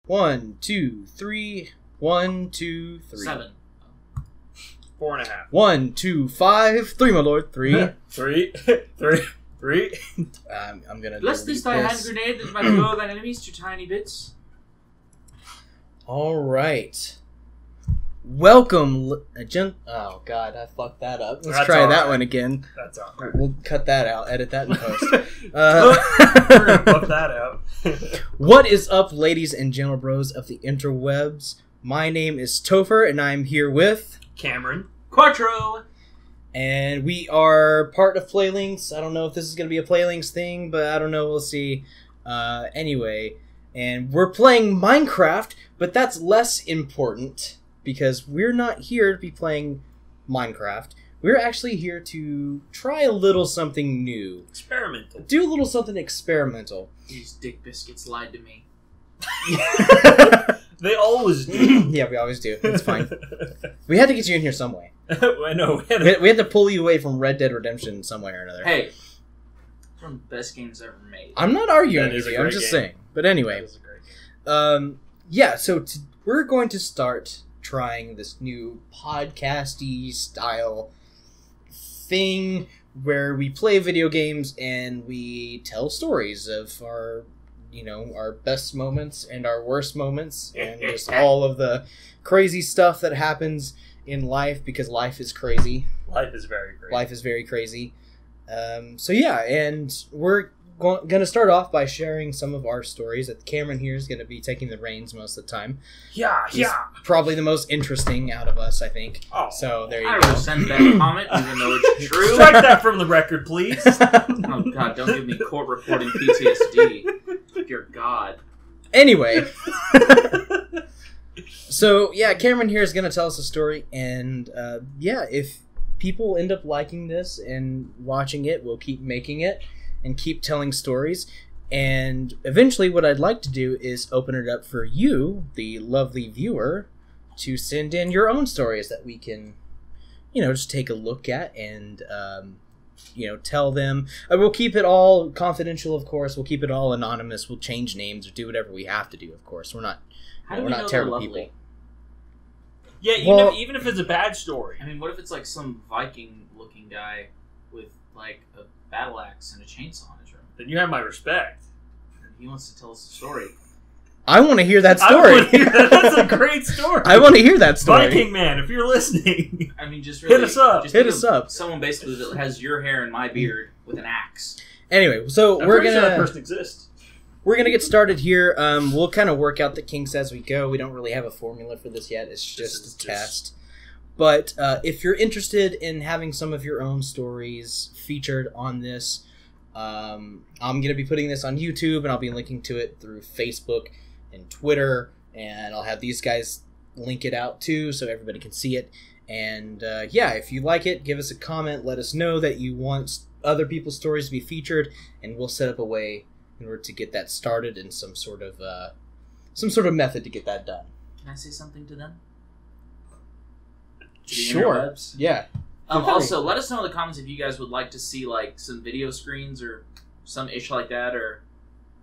1, 2, 3. 1, 2, 3. 7. 4.5. 1, 2, 5. 3, my lord. 3. 3. I'm gonna. Bless this thy hand grenade that might blow thine enemies to tiny bits. All right. Welcome, oh god, I fucked that up. Let's That's try all that right. one again. That's all. We'll cut that out. Edit that in post. We're gonna buff that out. What is up, ladies and gentle bros of the interwebs? My name is Topher, and I'm here with Cameron. Quattro! and we are part of Playlinks. I don't know if this is going to be a Playlinks thing, but I don't know. We'll see. Anyway, and we're playing Minecraft, but that's less important because we're not here to be playing Minecraft. We're actually here to try a little something new. Experimental. Do a little something experimental. These dick biscuits lied to me. They always do. Yeah, we always do. It's fine. We had to get you in here some way. I know. We had to pull you away from Red Dead Redemption some way or another. Hey, it's one of the best games ever made. I'm not arguing That with is a you. I'm great just game. saying. But anyway, That is a great game. yeah. So we're going to start trying this new podcasty style thing where we play video games and we tell stories of our best moments and our worst moments and just all of the crazy stuff that happens in life, because life is crazy. Life is very great. Life is very crazy. So yeah, and we're going to start off by sharing some of our stories. That Cameron here is going to be taking the reins most of the time. Yeah. He's probably the most interesting out of us, I think. Oh. So there you I go. will send that comment, even though it's true. Strike that from the record, please. Oh god, don't give me court reporting PTSD. Dear God. Anyway. So yeah, Cameron here is going to tell us a story, and yeah, if people end up liking this and watching it, we'll keep making it and keep telling stories. And eventually what I'd like to do is open it up for you, the lovely viewer, to send in your own stories that we can, just take a look at and, tell them. We'll keep it all confidential, of course. We'll keep it all anonymous. We'll change names or do whatever we have to do, of course. We're not, How do we're we not know they're terrible lovely? people. Yeah, Well- even if it's a bad story. I mean, what if it's like some Viking-looking guy with like a battle axe and a chainsaw in his room? Then you have my respect. And he wants to tell us a story. I want to hear that I story. wanna hear that. That's a great story. I want to hear that story. Viking man, if you're listening. I mean, just really, Hit us up. just Hit think us of up. Someone basically that has your hair and my beard with an axe. Anyway, so I'm we're pretty sure that gonna person exists. get started here. We'll kind of work out the kinks as we go. We don't really have a formula for this yet. It's just is a test. But if you're interested in having some of your own stories featured on this, I'm going to be putting this on YouTube, and I'll be linking to it through Facebook and Twitter, and I'll have these guys link it out too so everybody can see it. And yeah, if you like it, give us a comment. Let us know that you want other people's stories to be featured, and we'll set up a way in order to get that started and some sort of method to get that done. Can I say something to them? To the Sure. interwebs? Yeah. Also, let us know in the comments if you guys would like to see like some video screens or some ish like that, or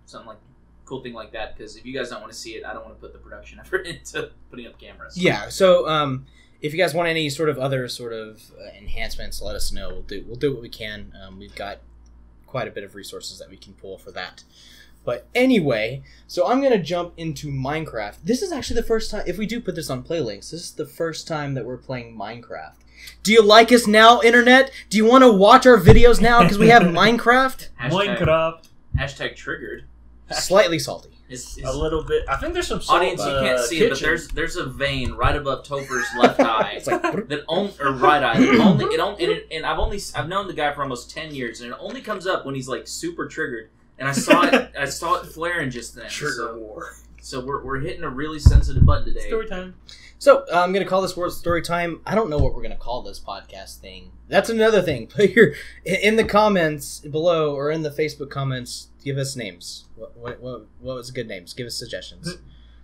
something like cool thing like that. Because if you guys don't want to see it, I don't want to put the production effort into putting up cameras. Yeah. So if you guys want any sort of other sort of enhancements, let us know. We'll do what we can. We've got quite a bit of resources that we can pull for that. But anyway, so I'm going to jump into Minecraft. This is actually the first time, if we do put this on Playlinks, this is the first time that we're playing Minecraft. Do you like us now, Internet? Do you want to watch our videos now because we have Minecraft? Minecraft. Triggered. Slightly salty. It's A little bit. I think there's some salt, audience, you can't see it, but there's a vein right above Topher's left eye. It's like, That or right eye. And I've known the guy for almost 10 years, and it only comes up when he's like super triggered. And I saw it flaring just then. Trigger war. So we're hitting a really sensitive button today. Story time. So I'm going to call this World Story Time. I don't know what we're going to call this podcast thing. That's another thing. Put your in the comments below or in the Facebook comments. Give us names. What was good names? Give us suggestions.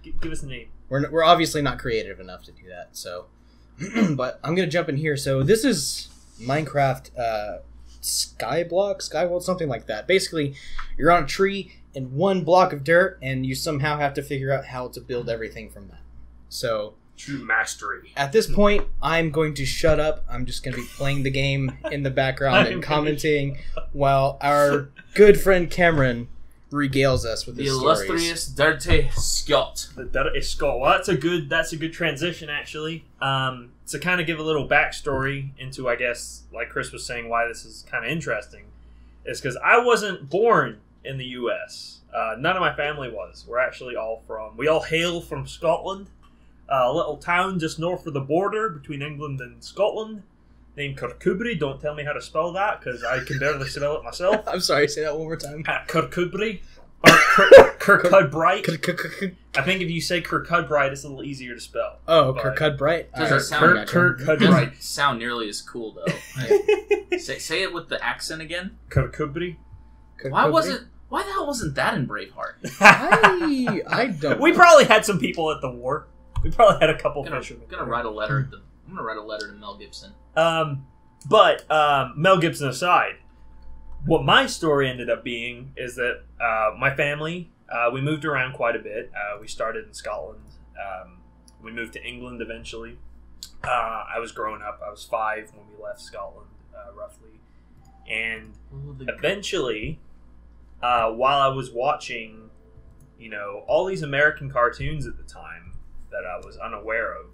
Give us a name. We're obviously not creative enough to do that. So, but I'm going to jump in here. So this is Minecraft Skyblock, Skyworld, something like that. Basically, you're on a tree in one block of dirt, and you somehow have to figure out how to build everything from that. So True mastery. at this point, I'm going to shut up. I'm just going to be playing the game in the background and commenting while our good friend Cameron regales us with The his stories. illustrious Dirty Scott. That is Scott. Well, that's a good transition, actually. To kind of give a little backstory into, I guess, like Chris was saying, why this is kind of interesting, is because I wasn't born in the U.S. None of my family was. We all hail from Scotland, a little town just north of the border between England and Scotland, named Kirkcudbright. Don't tell me how to spell that, because I can barely spell it myself. I'm sorry, say that one more time. Kirkcudbright. Or Kirkcudbright. I think if you say Kirkcudbright, it's a little easier to spell. Oh, But- Kirkcudbright. Doesn't sound Kirkcudbright. doesn't sound nearly as cool though. Say it with the accent again. Kirkcudbright. Why the hell wasn't that in Braveheart? I don't. We probably had some people at the war. We probably had a couple I'm fishermen. gonna write a letter. I'm gonna write a letter to Mel Gibson. But Mel Gibson aside, what my story ended up being is that my family, we moved around quite a bit. We started in Scotland. We moved to England eventually. I was growing up. I was 5 when we left Scotland, roughly. And eventually, while I was watching, all these American cartoons at the time that I was unaware of,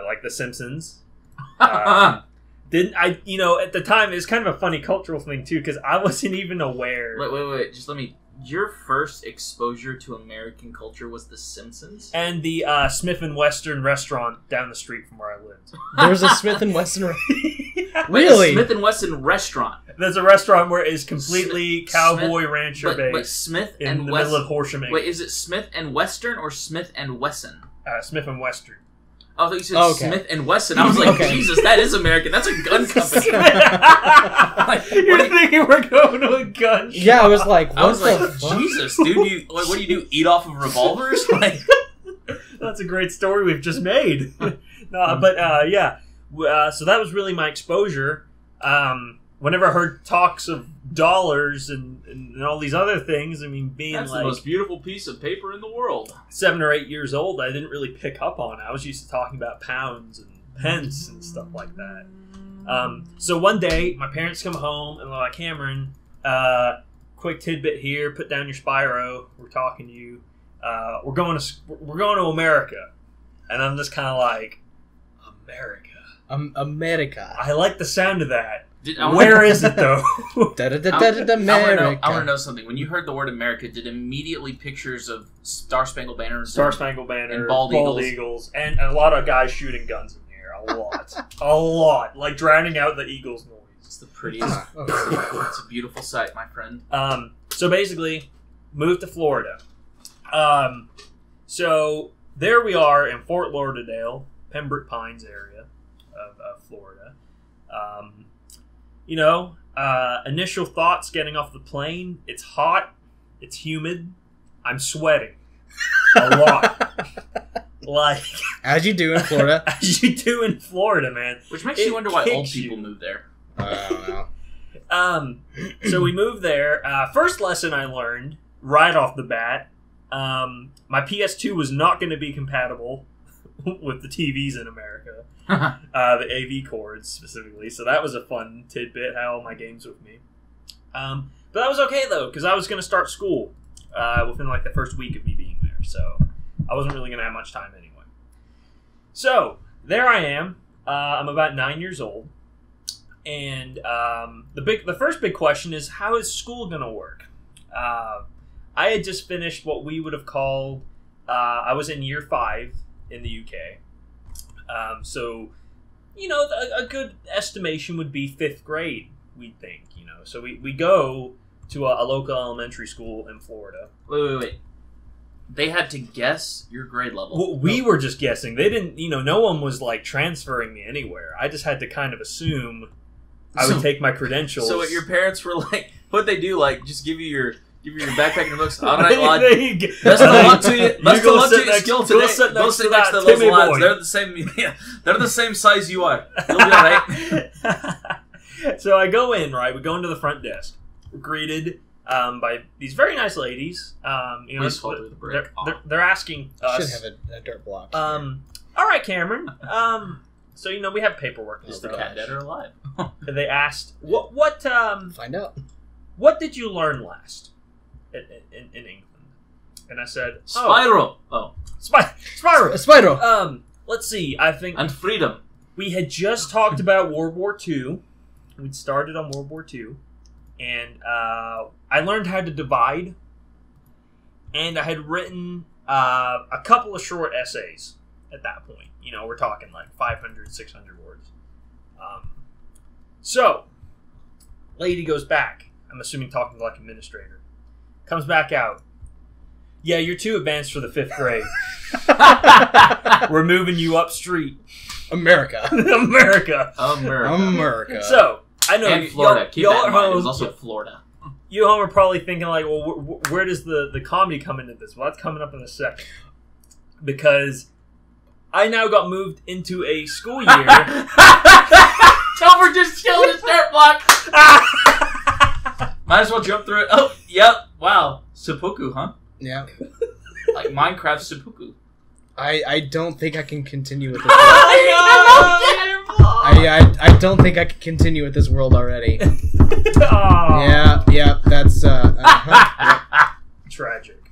like The Simpsons. Didn't I? At the time, it's kind of a funny cultural thing too, because I wasn't even aware. Wait. Just let me. Your first exposure to American culture was The Simpsons, And the Smith and Western restaurant down the street from where I lived. There's a Smith and Wesson. Wait, Really? a Smith and Wesson restaurant. There's a restaurant where it's completely cowboy rancher But based Smith in and the Wesson. middle of Horsham. Wait, is it Smith and Western or Smith and Wesson? Smith and Western. Oh, I thought you said Okay. Smith and Wesson. I was like, Okay. Jesus, that is American. That's a gun company. You're what do you- thinking we're going to a gun shop. Yeah, I was like, what I was the like, fuck? Jesus, dude, what do you do? Eat off of revolvers? Like, That's a great story we've just made. So that was really my exposure. Whenever I heard talks of dollars and all these other things, I mean, being that's like the most beautiful piece of paper in the world. 7 or 8 years old, I didn't really pick up on it. I was used to talking about pounds and pence and stuff like that. So one day, my parents come home and they're like, Cameron, quick tidbit here, put down your Spyro, we're talking to you. We're going to America. And I'm just kind of like, America. America. I like the sound of that. I Where is it though? America. want to know something. When you heard the word America, did immediately pictures of Star Spangled Banner? Star Spangled Banner, And bald eagles, and a lot of guys shooting guns in here. A lot, like drowning out the eagles' noise. It's the prettiest. It's a beautiful sight, my friend. So basically, moved to Florida. So there we are in Fort Lauderdale, Pembroke Pines area of Florida. Initial thoughts getting off the plane. It's hot. It's humid. I'm sweating a lot. Like As you do in Florida. as you do in Florida, man. Which makes It you wonder why old kicks you. people move there. I don't know. So we moved there. First lesson I learned right off the bat. My PS2 was not going to be compatible with the TVs in America. The AV cords specifically. So that was a fun tidbit. Had all my games with me. But that was okay though, because I was going to start school within like the first week of me being there. So I wasn't really going to have much time anyway. So there I am. I'm about 9 years old. And the first big question is, how is school going to work? I had just finished what we would have called, I was in year 5 in the UK. So, a good estimation would be 5th grade, we'd think, So we go to a local elementary school in Florida. Wait. They had to guess your grade level. Well, we were just guessing. They didn't, no one was like transferring me anywhere. I just had to kind of assume I would take my credentials. So what your parents were like, what'd they do? Like, just give you your backpack and your books. All right, lad. Best of luck to you. Best of luck to your skill today. Go sit next to those lads. They're the same. Yeah, they're the same size you are. You'll be all right. So I go in, right? We go into the front desk. We're greeted. by these very nice ladies. Please fall through the brick. They're asking us. Should have a dirt block. All right, Cameron. So we have paperwork. Is the cat dead or alive? They asked what Find out. what did you learn last in England? And I said, Spiral. Spiral. Spiral. Let's see. I think And freedom. we had just talked about World War II. We'd started on World War II. And I learned how to divide. And I had written a couple of short essays at that point. We're talking like 500, 600 words. So, lady goes back. I'm assuming talking to like administrator. Comes back out. Yeah, you're too advanced for the 5th grade. We're moving you up street. America. America. So, I know And Florida. Keep y'all that at in mind. It home. was also Florida. You home are probably thinking like, well, where does the comedy come into this? Well, that's coming up in a second. Because I now got moved into a school year. Topher just killed his dirt block. Might as well jump through it. Oh, yep. Wow. Seppuku, huh? Yeah. Like Minecraft seppuku. I don't think I can continue with this. Oh, I don't think I can continue with this world already. Yeah, that's tragic.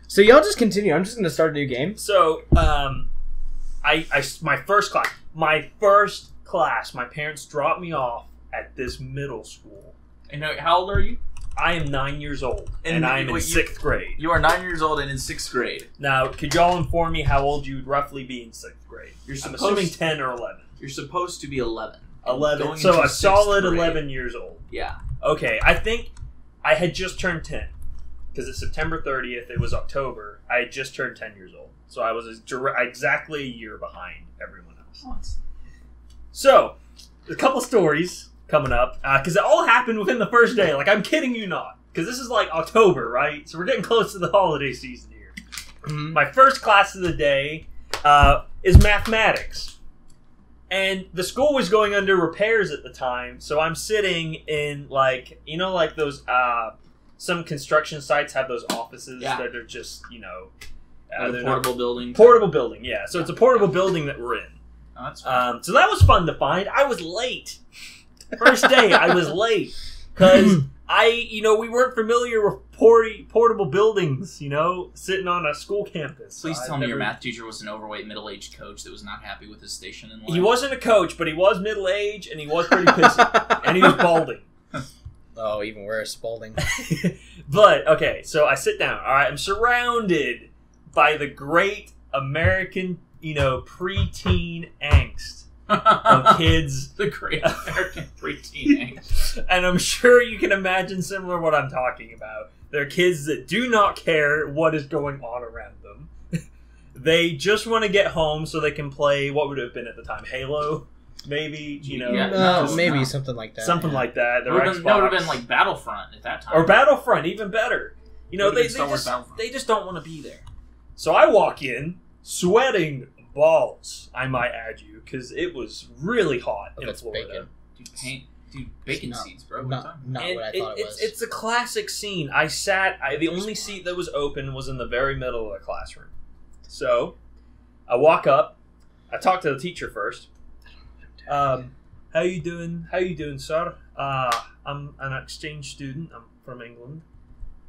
So y'all just continue. I'm just gonna start a new game. So, my first class, my parents dropped me off at this middle school. And how old are you? I am 9 years old, and I am in 6th grade. You are 9 years old and in 6th grade. Now, could y'all inform me how old you would roughly be in 6th grade? I'm assuming 10 or 11. You're supposed to be 11. 11. So a solid grade. 11 years old. Yeah. Okay, I think I had just turned 10. Because it's September 30th, it was October. I had just turned 10 years old. So I was exactly a year behind everyone else. So, a couple stories coming up. Because it all happened within the first day. Like, I'm kidding you not. Because this is like October, right? So we're getting close to the holiday season here. Mm-hmm. My first class of the day is mathematics. And the school was going under repairs at the time. So I'm sitting in like those... some construction sites have those offices that are just, the portable building. Portable building, yeah. So it's a portable building that we're in. Oh, that's fun. So that was fun to find. I was late. First day, I was late. Because we weren't familiar with portable buildings, sitting on a school campus. Please tell me your math teacher was an overweight, middle-aged coach that was not happy with his station in life. He wasn't a coach, but he was middle-aged, and he was pretty pissy. And he was balding. Oh, even worse, balding. But, okay, so I sit down. All right, I'm surrounded by the great American, preteen angst of kids. The great American preteen angst. And I'm sure you can imagine similar what I'm talking about. They're kids that do not care what is going on around them. They just want to get home so they can play, what would it have been at the time, Halo? Maybe, maybe something like that. Something like that. That would have been like Battlefront at that time. Or Battlefront, even better. They just don't want to be there. So I walk in, sweating balls, I might add you, because it was really hot in Florida. Dude, bacon seeds, bro. Not what I thought it was. It's a classic scene. The only seat that was open was in the very middle of the classroom. So, I walk up, I talk to the teacher first. How you doing? How you doing, sir? I'm an exchange student. I'm from England.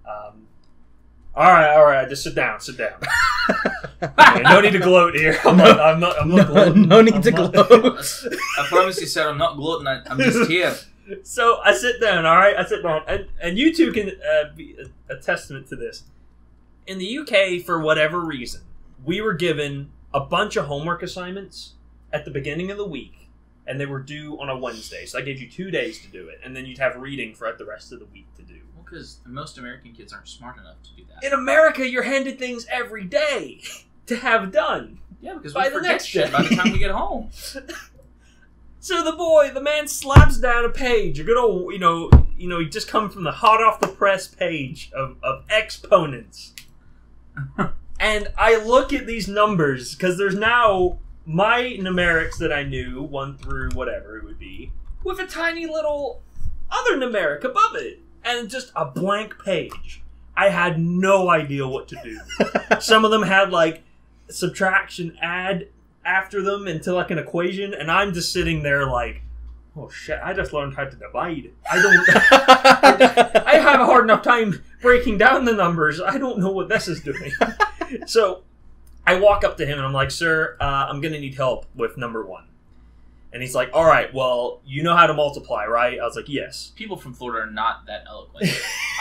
All right. Just sit down. Okay, no need to gloat here. I'm not gloating. No need to gloat. I promise you, sir, I'm not gloating. I'm just here. So I sit down. All right, I sit down, and you two can be a testament to this. In the UK, for whatever reason, we were given a bunch of homework assignments at the beginning of the week, and they were due on a Wednesday. So I gave you 2 days to do it, and then you'd have reading for the rest of the week to do. Well, because most American kids aren't smart enough to do that. In America, you're handed things every day to have done. Yeah, because we forget shit by the time we get home. So the man slaps down a page. A good old, he just come from the hot off the press page of exponents. And I look at these numbers, because there's now my numerics that I knew, 1 through whatever it would be, with a tiny little other numeric above it. and just a blank page. I had no idea what to do. Some of them had like subtraction add after them into like an equation, and I'm just sitting there like, oh shit, I just learned how to divide. I have a hard enough time breaking down the numbers. I don't know what this is doing. So I walk up to him and I'm like, sir, I'm going to need help with number 1. And he's like, all right, well, you know how to multiply, right? I was like, yes. People from Florida are not that eloquent.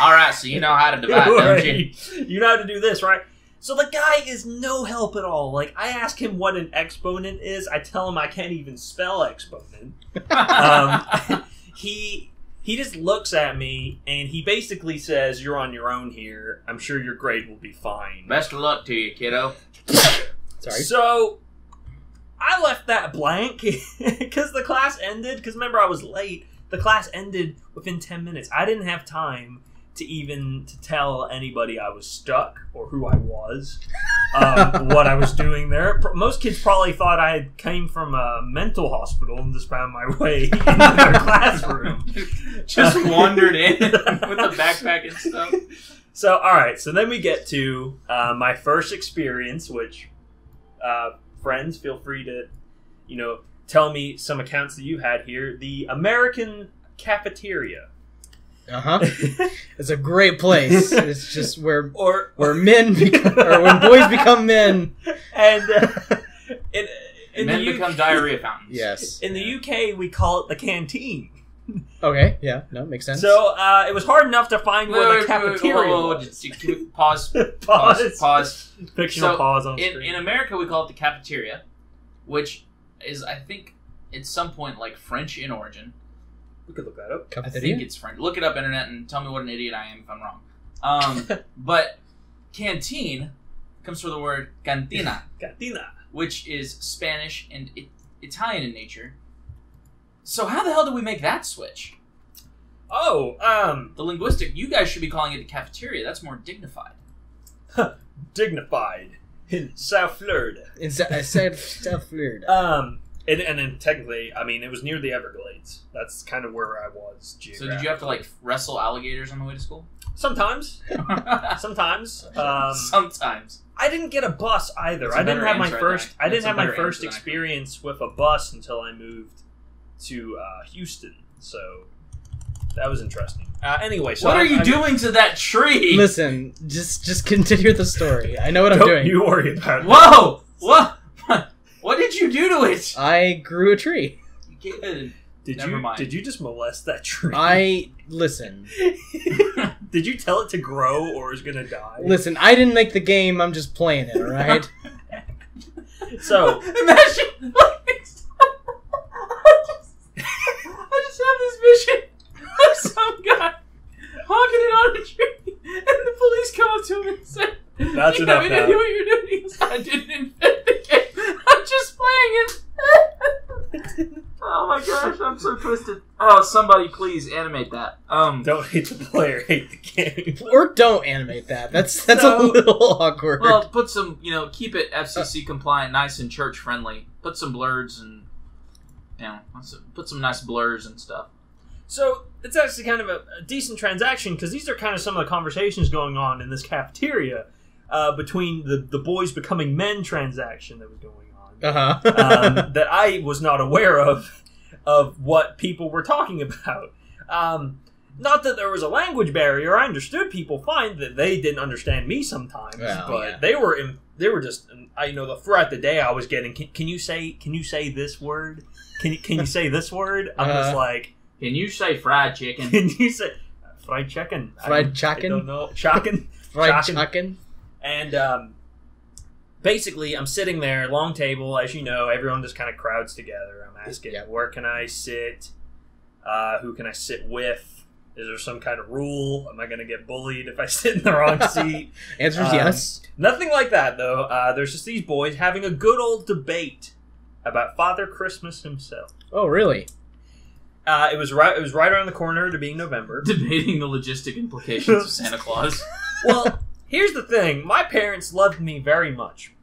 All right, so you know how to divide, don't you? You know how to do this, right? So the guy is no help at all. Like, I ask him what an exponent is. I tell him I can't even spell exponent. He just looks at me, and he basically says, you're on your own here. I'm sure your grade will be fine. Best of luck to you, kiddo. Sorry. So I left that blank because the class ended. Because remember, I was late. The class ended within 10 minutes. I didn't have time to tell anybody I was stuck or who I was, what I was doing there. Most kids probably thought I came from a mental hospital and just found my way into their classroom. Just wandered in with a backpack and stuff. So, all right. So then we get to my first experience, which friends, feel free to, tell me some accounts that you had here. The American cafeteria. It's a great place. It's just where men become, or when boys become men, and men become diarrhea fountains. Yes. In the UK, we call it the canteen. Okay. Yeah. No, makes sense. So it was hard enough to find where the cafeteria was. Pause. Fictional pause on screen. In America, we call it the cafeteria, which is, I think, at some point like French in origin. We could look that up. I think it's French. Look it up, internet, and tell me what an idiot I am if I'm wrong. But canteen comes from the word cantina. Cantina. Which is Spanish and Italian in nature. So how the hell did we make that switch? Oh, the linguistic, you guys should be calling it the cafeteria. That's more dignified. Dignified. In South Florida. South Florida. And then technically, I mean, it was near the Everglades. That's kind of where I was geographically. So did you have to, like, wrestle alligators on the way to school? Sometimes. Sometimes. Sometimes. I didn't get a bus either. I didn't have my first experience with a bus until I moved to Houston. So that was interesting. Anyway, so what are you doing to that tree? Listen, just continue the story. I know what I'm doing. You worry about it. Whoa! What? What did you do to it? I grew a tree. Did you just molest that tree? Listen. Did you tell it to grow or is it gonna die? Listen, I didn't make the game. I'm just playing it. All right. So imagine. I just have this vision of some guy honking it on a tree, and the police come up to him and say, "That's enough I now." know what you're doing. He goes, I didn't invent the game. I'm just playing it. Oh my gosh, I'm so twisted. Oh, somebody please animate that. Don't hate the player, hate the game. Or don't animate that. That's a little awkward. Well, put some, keep it FCC compliant, nice and church friendly. Put some blurs and, put some nice blurs and stuff. So, it's actually kind of a decent transaction, because these are kind of some of the conversations going on in this cafeteria between the boys becoming men transaction that was going on. That I was not aware of what people were talking about. Not that there was a language barrier. I understood people fine, that they didn't understand me sometimes, they were just, throughout the day I was getting, can you say this word? Can you say this word? I'm just like, can you say fried chicken? Can you say fried chicken? Fried chicken? I don't know. Chicken? Fried chicken? And basically, I'm sitting there, long table, as you know, everyone just kind of crowds together. I'm asking, where can I sit? Who can I sit with? Is there some kind of rule? Am I going to get bullied if I sit in the wrong seat? Answer is yes. Nothing like that, though. There's just these boys having a good old debate about Father Christmas himself. Oh, really? It was right around the corner to being November. Debating the logistic implications of Santa Claus. Well, here's the thing. My parents loved me very much.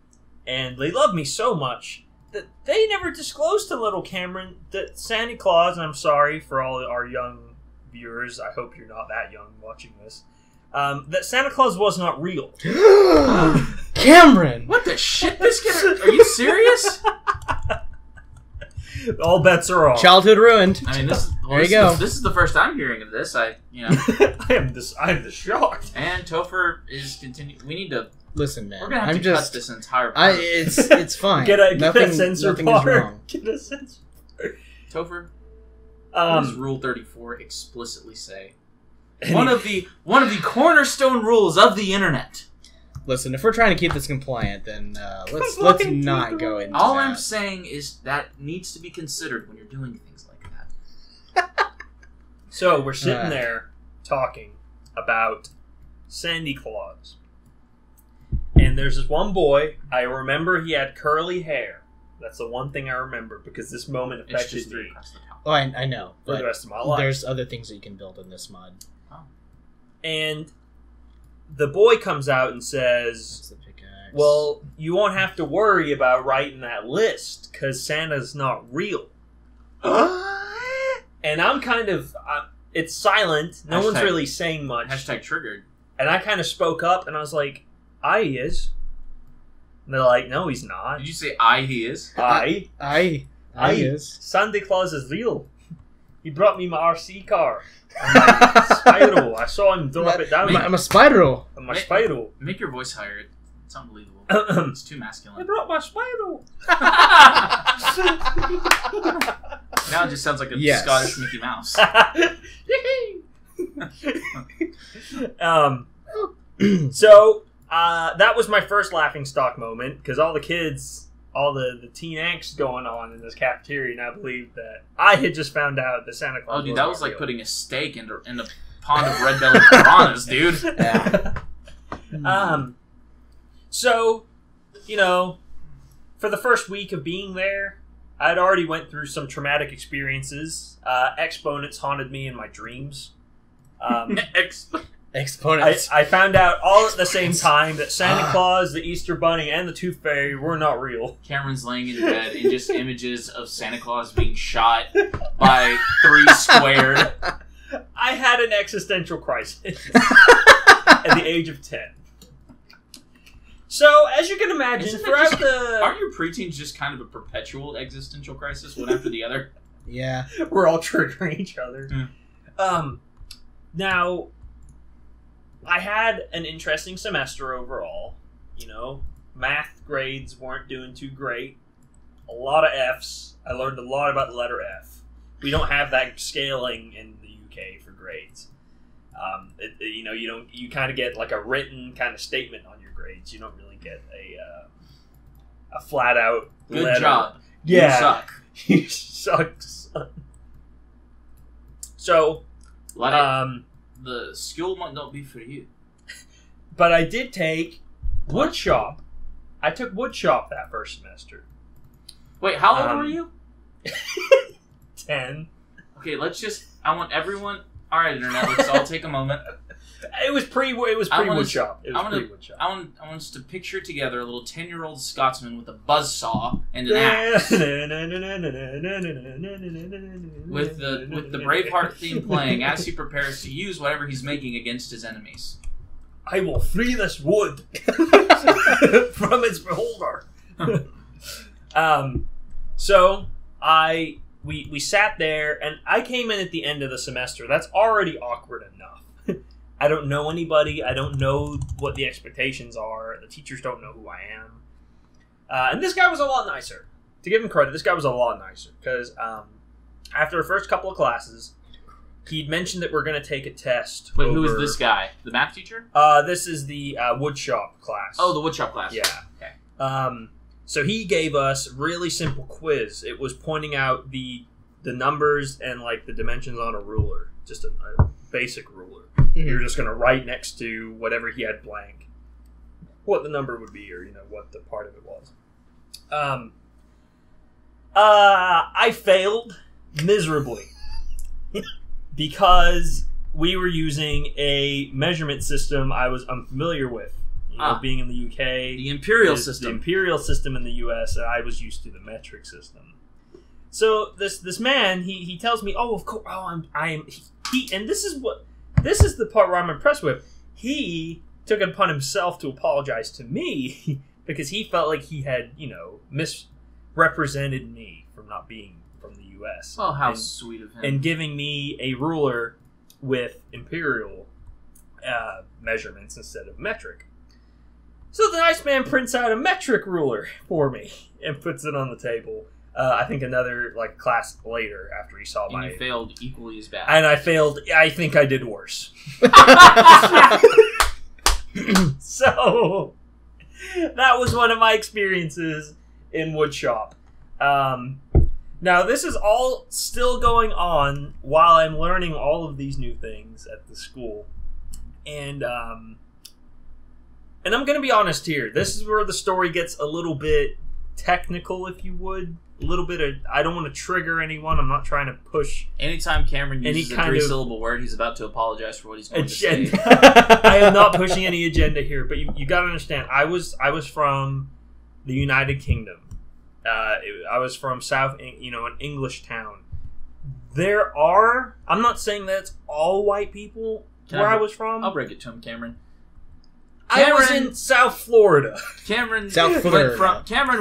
And they loved me so much that they never disclosed to little Cameron that Santa Claus, and I'm sorry for all our young viewers, I hope you're not that young watching this, that Santa Claus was not real. Cameron! What the shit, Biscuit? Are you serious? All bets are off. Childhood ruined. I mean, this is the first I'm hearing of this. I am this shocked. And Topher is continuing. We need to listen, man. We're gonna have to cut this entire part. It's fine. Get a censor nothing bar. is wrong. Get a censor. Topher, what does Rule 34 explicitly say? One of the cornerstone rules of the internet. Listen, if we're trying to keep this compliant, then let's not go into All that. I'm saying is that needs to be considered when you're doing things like that. So we're sitting there talking about Sandy Claus. And there's this one boy, I remember he had curly hair. That's the one thing I remember because this moment affected me. Oh, I know. For the rest of my life. There's other things that you can build in this mod. Oh. And the boy comes out and says, the pickaxe. well, you won't have to worry about writing that list because Santa's not real. And I'm kind of... it's silent. No one's really saying much. Hashtag triggered. And I kind of spoke up and I was like, he is. And they're like, no, he's not. Did you say he is? I is. Santa Claus is real. He brought me my RC car. I'm like, Spyro. I saw him drop it down. I'm a Spyro. I'm a Spyro. Make your voice higher. It's unbelievable. It's too masculine. I brought my Spyro. Now it just sounds like a Scottish Mickey Mouse. So that was my first laughing stock moment because all the kids, all the teen angst going on in this cafeteria, and I believe that I had just found out that Santa Claus. Oh, dude, that was like putting a steak in a pond of red-bellied piranhas, dude. Yeah. So, for the first week of being there, I'd already went through some traumatic experiences. Exponents haunted me in my dreams. Exponents. I found out all at the same time that Santa Claus, the Easter Bunny, and the Tooth Fairy were not real. Cameron's laying in bed and just images of Santa Claus being shot by 3 squared. I had an existential crisis at the age of 10. So, as you can imagine, aren't your preteens just kind of a perpetual existential crisis, one after the other? Yeah. We're all triggering each other. Now, I had an interesting semester overall. Math grades weren't doing too great. A lot of Fs. I learned a lot about the letter F. We don't have that scaling in the UK for grades. You kind of get like a written kind of statement on your grades. You don't really get a flat out Good letter. job. Yeah. You suck. You suck, son. So, the skill might not be for you. But I did take woodshop. I took woodshop that first semester. Wait, how old were you? 10. Okay, I want everyone... Alright, Internet, let's all take a moment. It was pre-woodshop. I want us to picture together a little 10-year-old Scotsman with a buzzsaw and an axe. with the Braveheart theme playing as he prepares to use whatever he's making against his enemies. I will free this wood from its beholder. So we sat there, and I came in at the end of the semester. That's already awkward enough. I don't know anybody. I don't know what the expectations are. The teachers don't know who I am. And this guy was a lot nicer. To give him credit, this guy was a lot nicer. Because after the first couple of classes, he'd mentioned that we're going to take a test. Wait, who is this guy? The math teacher? This is the woodshop class. Oh, the woodshop class. Yeah. Okay. So he gave us a really simple quiz. It was pointing out the numbers and like the dimensions on a ruler. Just a basic ruler. Mm-hmm. You're just going to write next to whatever he had blank what the number would be, or what the part of it was. I failed miserably because we were using a measurement system I'm familiar with. Being in the UK, the imperial system. The imperial system in the US, and I was used to the metric system. So this man, he tells me, oh, of course, and this is the part where I'm impressed with. He took it upon himself to apologize to me because he felt like he had, misrepresented me from not being from the U.S. Oh, how sweet of him. And giving me a ruler with imperial measurements instead of metric. So the nice man prints out a metric ruler for me and puts it on the table. I think another class later after he saw and you failed equally as bad. And I failed. I think I did worse. So that was one of my experiences in woodshop. Now this is all still going on while I'm learning all of these new things at the school, and I'm going to be honest here. This is where the story gets a little bit technical, if you would. A little bit of, I don't want to trigger anyone. I'm not trying to push. Anytime Cameron uses a 3-syllable word, he's about to apologize for what he's going to say. I am not pushing any agenda here, but you got to understand. I was from the United Kingdom. I was from an English town. I'm not saying that it's all white people I was from. I'll break it to him, Cameron. I was in South Florida. Cameron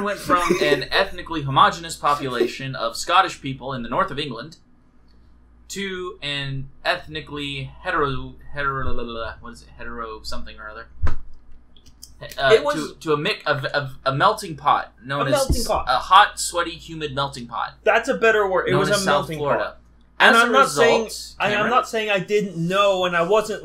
went from an ethnically homogenous population of Scottish people in the north of England to an ethnically hetero something or other. A melting pot known as a hot, sweaty, humid melting pot. That's a better word. It was a melting pot. And I'm not saying I didn't know, and I wasn't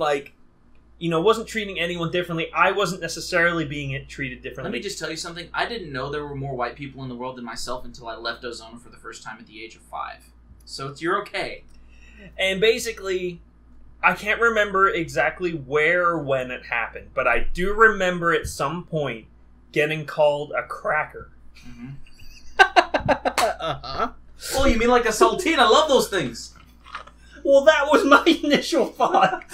wasn't treating anyone differently. I wasn't necessarily being treated differently. Let me just tell you something. I didn't know there were more white people in the world than myself until I left Ozona for the first time at the age of 5. So you're okay. And basically, I can't remember exactly where or when it happened, but I do remember at some point getting called a cracker. Mm-hmm. Uh-huh. Oh, you mean like a saltine? I love those things. Well, that was my initial thought.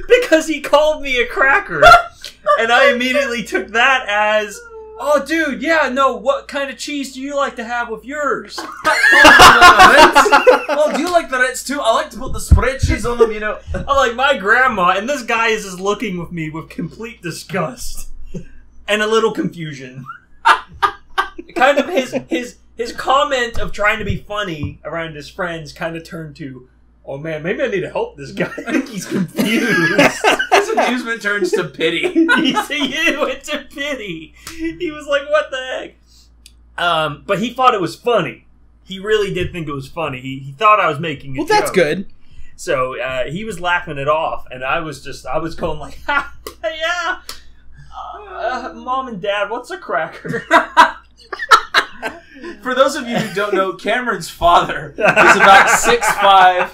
Because he called me a cracker. And I immediately took that as, oh, dude, yeah, no, what kind of cheese do you like to have with yours? Oh, do you like the Ritz too? I like to put the spread cheese on them, I like my grandma, and this guy is just looking with me with complete disgust. And a little confusion. Kind of his comment of trying to be funny around his friends kind of turned to, oh man, maybe I need to help this guy. I think he's confused. His amusement turns to pity. He went to pity. He was like, what the heck? But he thought it was funny. He really did think it was funny. He thought I was making a joke. Well, that's good. So he was laughing it off, and I was going like, ha, yeah. Mom and Dad, what's a cracker? For those of you who don't know, Cameron's father is about 6'5"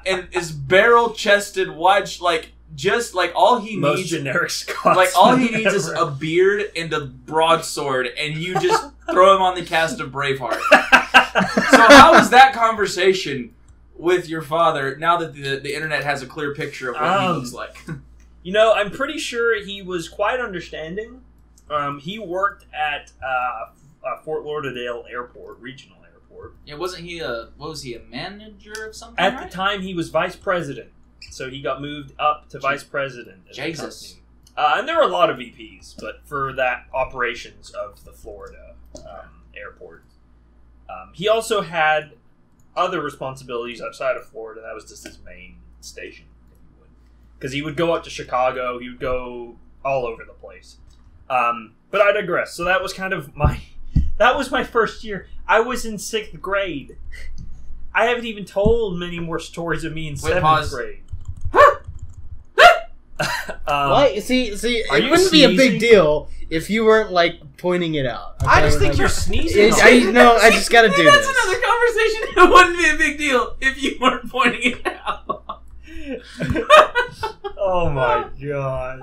and is barrel-chested, wide, all he most needs. Generic Scotsman. All he needs is a beard and a broadsword, and you just throw him on the cast of Braveheart. So how was that conversation with your father now that the internet has a clear picture of what he looks like? I'm pretty sure he was quite understanding. He worked at Fort Lauderdale Airport, regional airport. Yeah, wasn't he a manager of something? At the time, he was vice president, so he got moved up to vice president. Jesus. And there were a lot of VPs, but for that operations of the Florida airport, he also had other responsibilities outside of Florida. That was just his main station, if you would, because he would go up to Chicago. He would go all over the place. But I digress. So that was kind of That was my first year. I was in 6th grade. I haven't even told many more stories of me in 7th grade. Why? See, it wouldn't be a big deal if you weren't pointing it out. Okay? I just think you're sneezing. I just gotta do That's this. another conversation. It wouldn't be a big deal if you weren't pointing it out. Oh my gosh.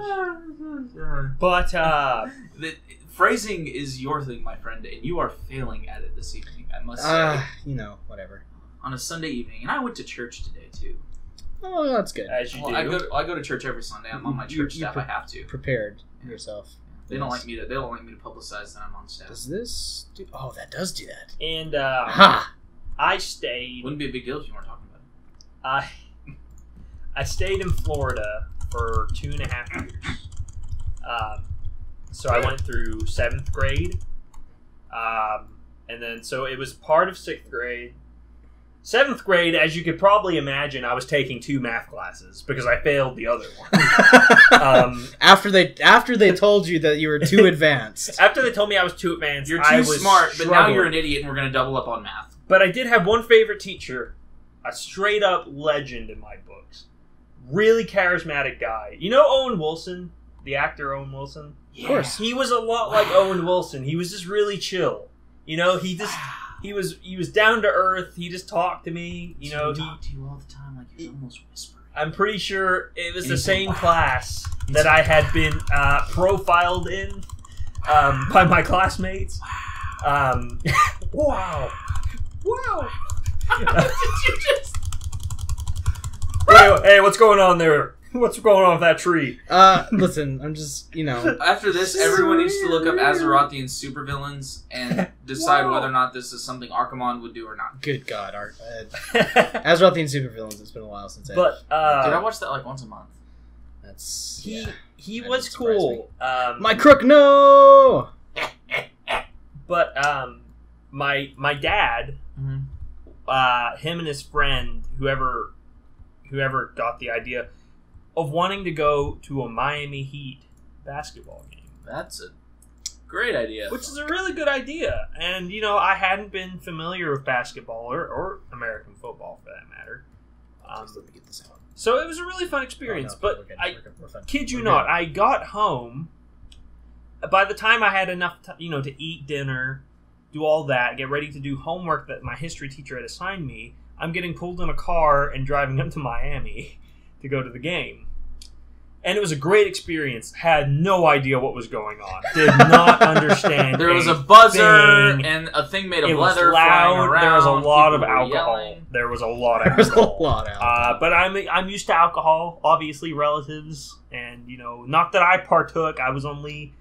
But the phrasing is your thing, my friend, and you are failing at it this evening, I must say. Whatever. On a Sunday evening, and I went to church today too. Oh, that's good. As you do. I go to church every Sunday. I'm on my church staff. I have to. Prepared yourself. They don't like me to publicize that I'm on staff. Does this do? Oh, that does do that. And Ha! I stayed. Wouldn't be a big deal if you weren't talking about it. I stayed in Florida for 2.5 years. So I went through 7th grade, and then so it was part of 6th grade. 7th grade, as you could probably imagine, I was taking 2 math classes because I failed the other one. After they told you that you were too advanced. After they told me I was too advanced, You're I too was smart, but now struggling. you're an idiot, and we're going to double up on math. But I did have one favorite teacher, a straight up legend in my books. Really charismatic guy. You know Owen Wilson, the actor Owen Wilson? Of course. He was a lot like Owen Wilson. He was just really chill. You know, he was down to earth. He just talked to me. You know, he talked to you all the time like you're almost whispering. I'm pretty sure it was the same class that I had been profiled in by my classmates. Wow. Wow. Did you just... Hey, what's going on there? What's going on with that tree? Listen, I'm just, After this, everyone needs to look up Azerothian supervillains and decide whether or not this is something Archimon would do or not. Good God, Azerothian supervillains. It's been a while since But Dude, I watch that like once a month. that's he That was didn't surprise cool. my crook. No. But my dad, him and his friend, whoever got the idea of wanting to go to a Miami Heat basketball game. That's a great idea. Which is a really good idea. And, I hadn't been familiar with basketball or American football for that matter. Let me get this out. So it was a really fun experience. Oh, no, but we're fine. kid you We're not, good. I got home. By the time I had enough to eat dinner, do all that, get ready to do homework that my history teacher had assigned me, I'm getting pulled in a car and driving up to Miami to go to the game. And it was a great experience. Had no idea what was going on. Did not understand. There was a anything. buzzer and a thing made of It was leather loud. flying around. There was a lot of People were alcohol. yelling. There was a lot of There was a alcohol. lot of alcohol. But I'm used to alcohol. Obviously, relatives, and not that I partook. I was only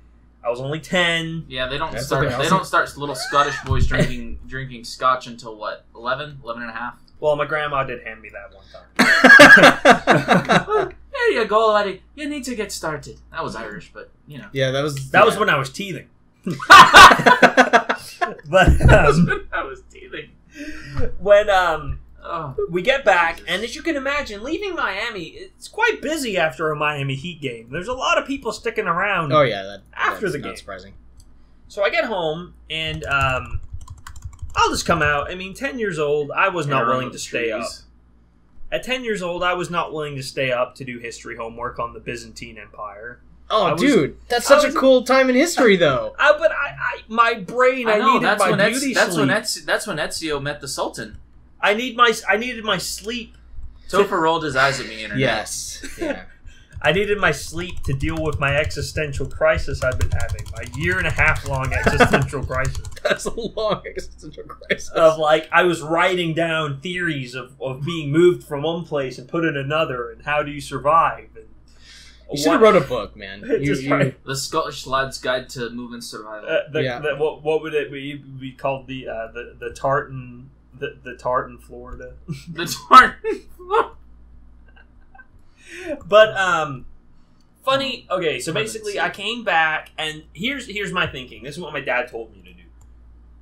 10. Yeah, they don't That's start. something They else. don't start little Scottish boys drinking scotch until what? 11 and a half. Well, my grandma did hand me that one time. There you go, laddie. You need to get started. That was Irish, but Yeah, that was That was when I was teething. But I was teething. when Oh. we get back, and as you can imagine, leaving Miami, it's quite busy after a Miami Heat game. There's a lot of people sticking around. Oh yeah, After that's the not game. surprising. So I get home, and I'll just come out. I mean, 10 years old, I was not willing to stay up. At 10 years old, I was not willing to stay up to do history homework on the Byzantine Empire. Oh, was- dude, that's I such a was- cool time in history, though. But my brain, I know, needed that's my when beauty sleep. that's when Ezio met the Sultan. I needed my sleep. Topher rolled his eyes at me, internet. Yes. Yeah. I needed my sleep to deal with my existential crisis I've been having. My 1.5 year long existential crisis. That's a long existential crisis. Of I was writing down theories of being moved from one place and put in another, and how do you survive? And You should have wrote a book, man. Just right. The Scottish Lad's Guide to Movement Survival. Yeah. What would it be called? The tartan. The tartan Florida. The Tartan. But funny. Okay, so basically, I came back, and here's my thinking. This is what my dad told me to do.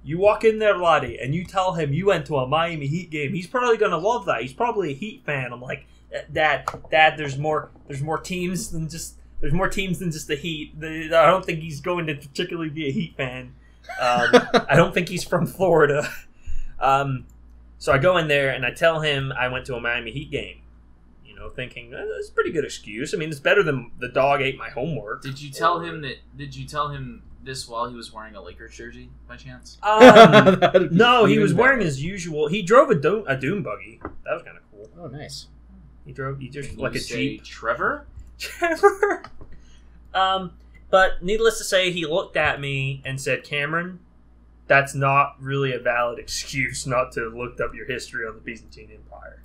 You walk in there, Lottie, and you tell him you went to a Miami Heat game. He's probably gonna love that. He's probably a Heat fan. I'm like, Dad. There's more teams than just the Heat. I don't think he's going to particularly be a Heat fan. I don't think he's from Florida. So I go in there and I tell him I went to a Miami Heat game. Thinking that's a pretty good excuse. I mean, it's better than the dog ate my homework. Did you tell him this while he was wearing a Lakers jersey by chance? No, he was wearing his usual. He drove a dune buggy. That was kind of cool. Oh, nice. He just Can like you a say Jeep. Trevor? But needless to say, he looked at me and said, "Cameron, that's not really a valid excuse not to have looked up your history on the Byzantine Empire."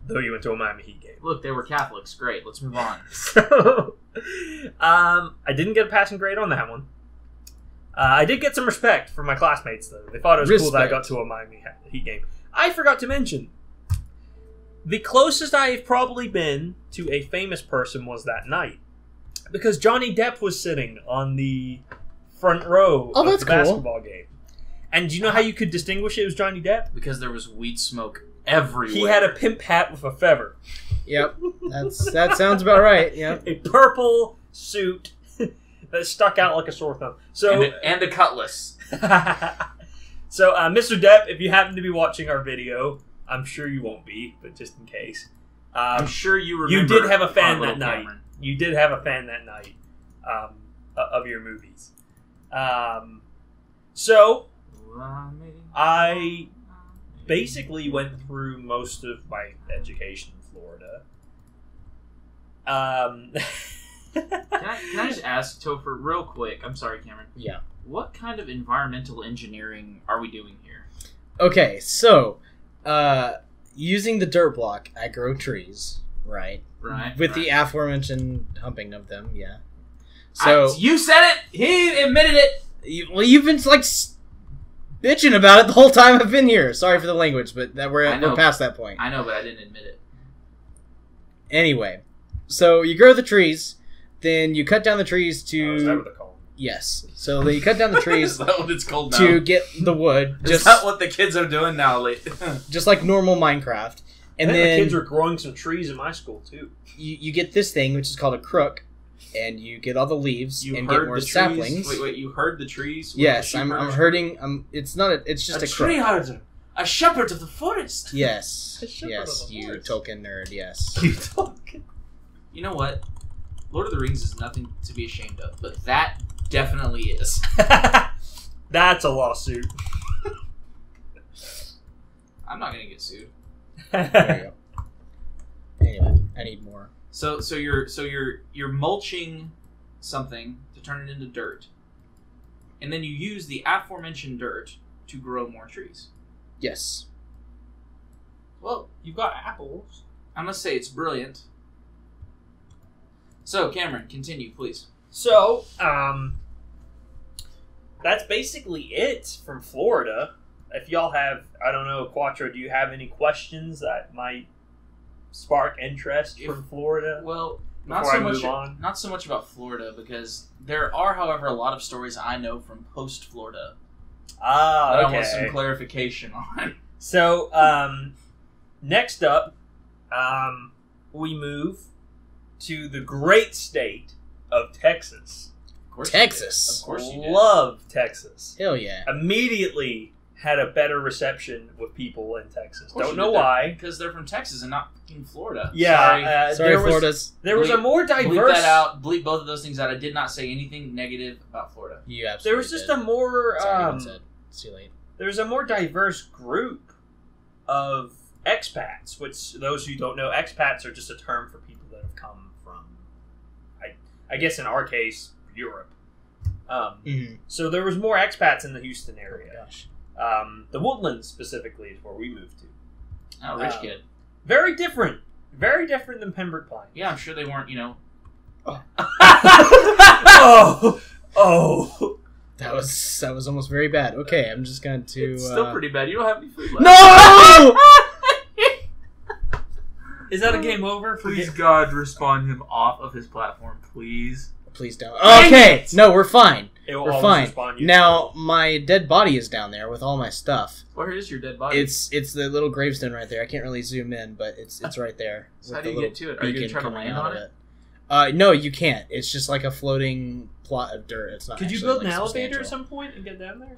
Though you went to a Miami Heat game. Look, they were Catholics. Great. Let's move on. So, I didn't get a passing grade on that one. I did get some respect from my classmates, though. They thought it was cool that I got to a Miami Heat game. I forgot to mention, the closest I've probably been to a famous person was that night. Because Johnny Depp was sitting on the front row of the basketball game. And do you know how you could distinguish it was Johnny Depp? Because there was weed smoke everywhere. He had a pimp hat with a feather. Yep, that sounds about right. Yep. A purple suit that stuck out like a sore thumb. So and a cutlass. So, Mr. Depp, if you happen to be watching our video, I'm sure you won't be, but just in case. I'm sure you remember. You did have a fan that night. Cameron. You did have a fan that night of your movies. So, I basically went through most of my education in Florida. Can I just ask, Topher, real quick? I'm sorry, Cameron. Yeah. What kind of environmental engineering are we doing here? Okay, so using the dirt block, I grow trees, right? Right. With the aforementioned humping of them, yeah. So you said it. He admitted it. You've been like bitching about it the whole time I've been here. Sorry for the language, but we're past that point. I know, but I didn't admit it. Anyway, so you grow the trees, then you cut down the trees to. Is that what they're called? Yes. So you cut down the trees Is that what it's called now? to get the wood. Is that what the kids are doing now? Just like normal Minecraft. And then the kids were growing some trees in my school too. You get this thing, which is called a crook, and you get all the leaves and get more saplings. Wait! You heard the trees? Yes, I'm herding. It's not. It's just a tree crook. herder, a shepherd of the forest. Yes, A shepherd yes, of the you forest. token nerd. Yes. You talking? You know what? Lord of the Rings is nothing to be ashamed of, but that definitely is. That's a lawsuit. I'm not gonna get sued. There you go. Anyway, I need more. So you're mulching something to turn it into dirt, and then you use the aforementioned dirt to grow more trees. Yes. Well, you've got apples. I must say it's brilliant. So Cameron, continue, please. So, that's basically it from Florida. If y'all have, I don't know, Quattro, do you have any questions that might spark interest from Florida? Well, Before I move on? not so much about Florida, because there are, however, a lot of stories I know from post-Florida Ah, that okay. I want some clarification on. So, next up, we move to the great state of Texas. Of course Texas. You did. Of course you did. Love Texas. Hell yeah. Immediately had a better reception with people in Texas. Of course Don't you know did. why. Because they're from Texas and not fucking Florida. Yeah, Sorry, Florida's. There was a more Bleep diverse. that out. Bleep both of those things out. I did not say anything negative about Florida. You absolutely There was just did. a more. Sorry, I said. See you later. There's a more diverse group of expats. Which those who don't know, expats are just a term for people that have come from, I guess in our case, Europe. So there was more expats in the Houston area. Oh, gosh. The Woodlands specifically is where we moved to. Oh, rich kid. Very different than Pembroke Pines. Yeah, I'm sure they weren't, Oh. That was almost very bad. Okay, I'm just going to. It's still pretty bad. You don't have any food left. No! Is that a game over? Please, God, respawn him off of his platform, please. Please don't. Dang Okay, it! no, we're fine. It will We're always fine. respawn you. Now my dead body is down there with all my stuff. Where is your dead body? It's the little gravestone right there. I can't really zoom in, but it's right there. So with how do the you little get to it? Are you going to beacon try to coming land out on of it? No, you can't. It's just like a floating plot of dirt. It's not. Could you actually, build like, an elevator at substantial. some point and get down there?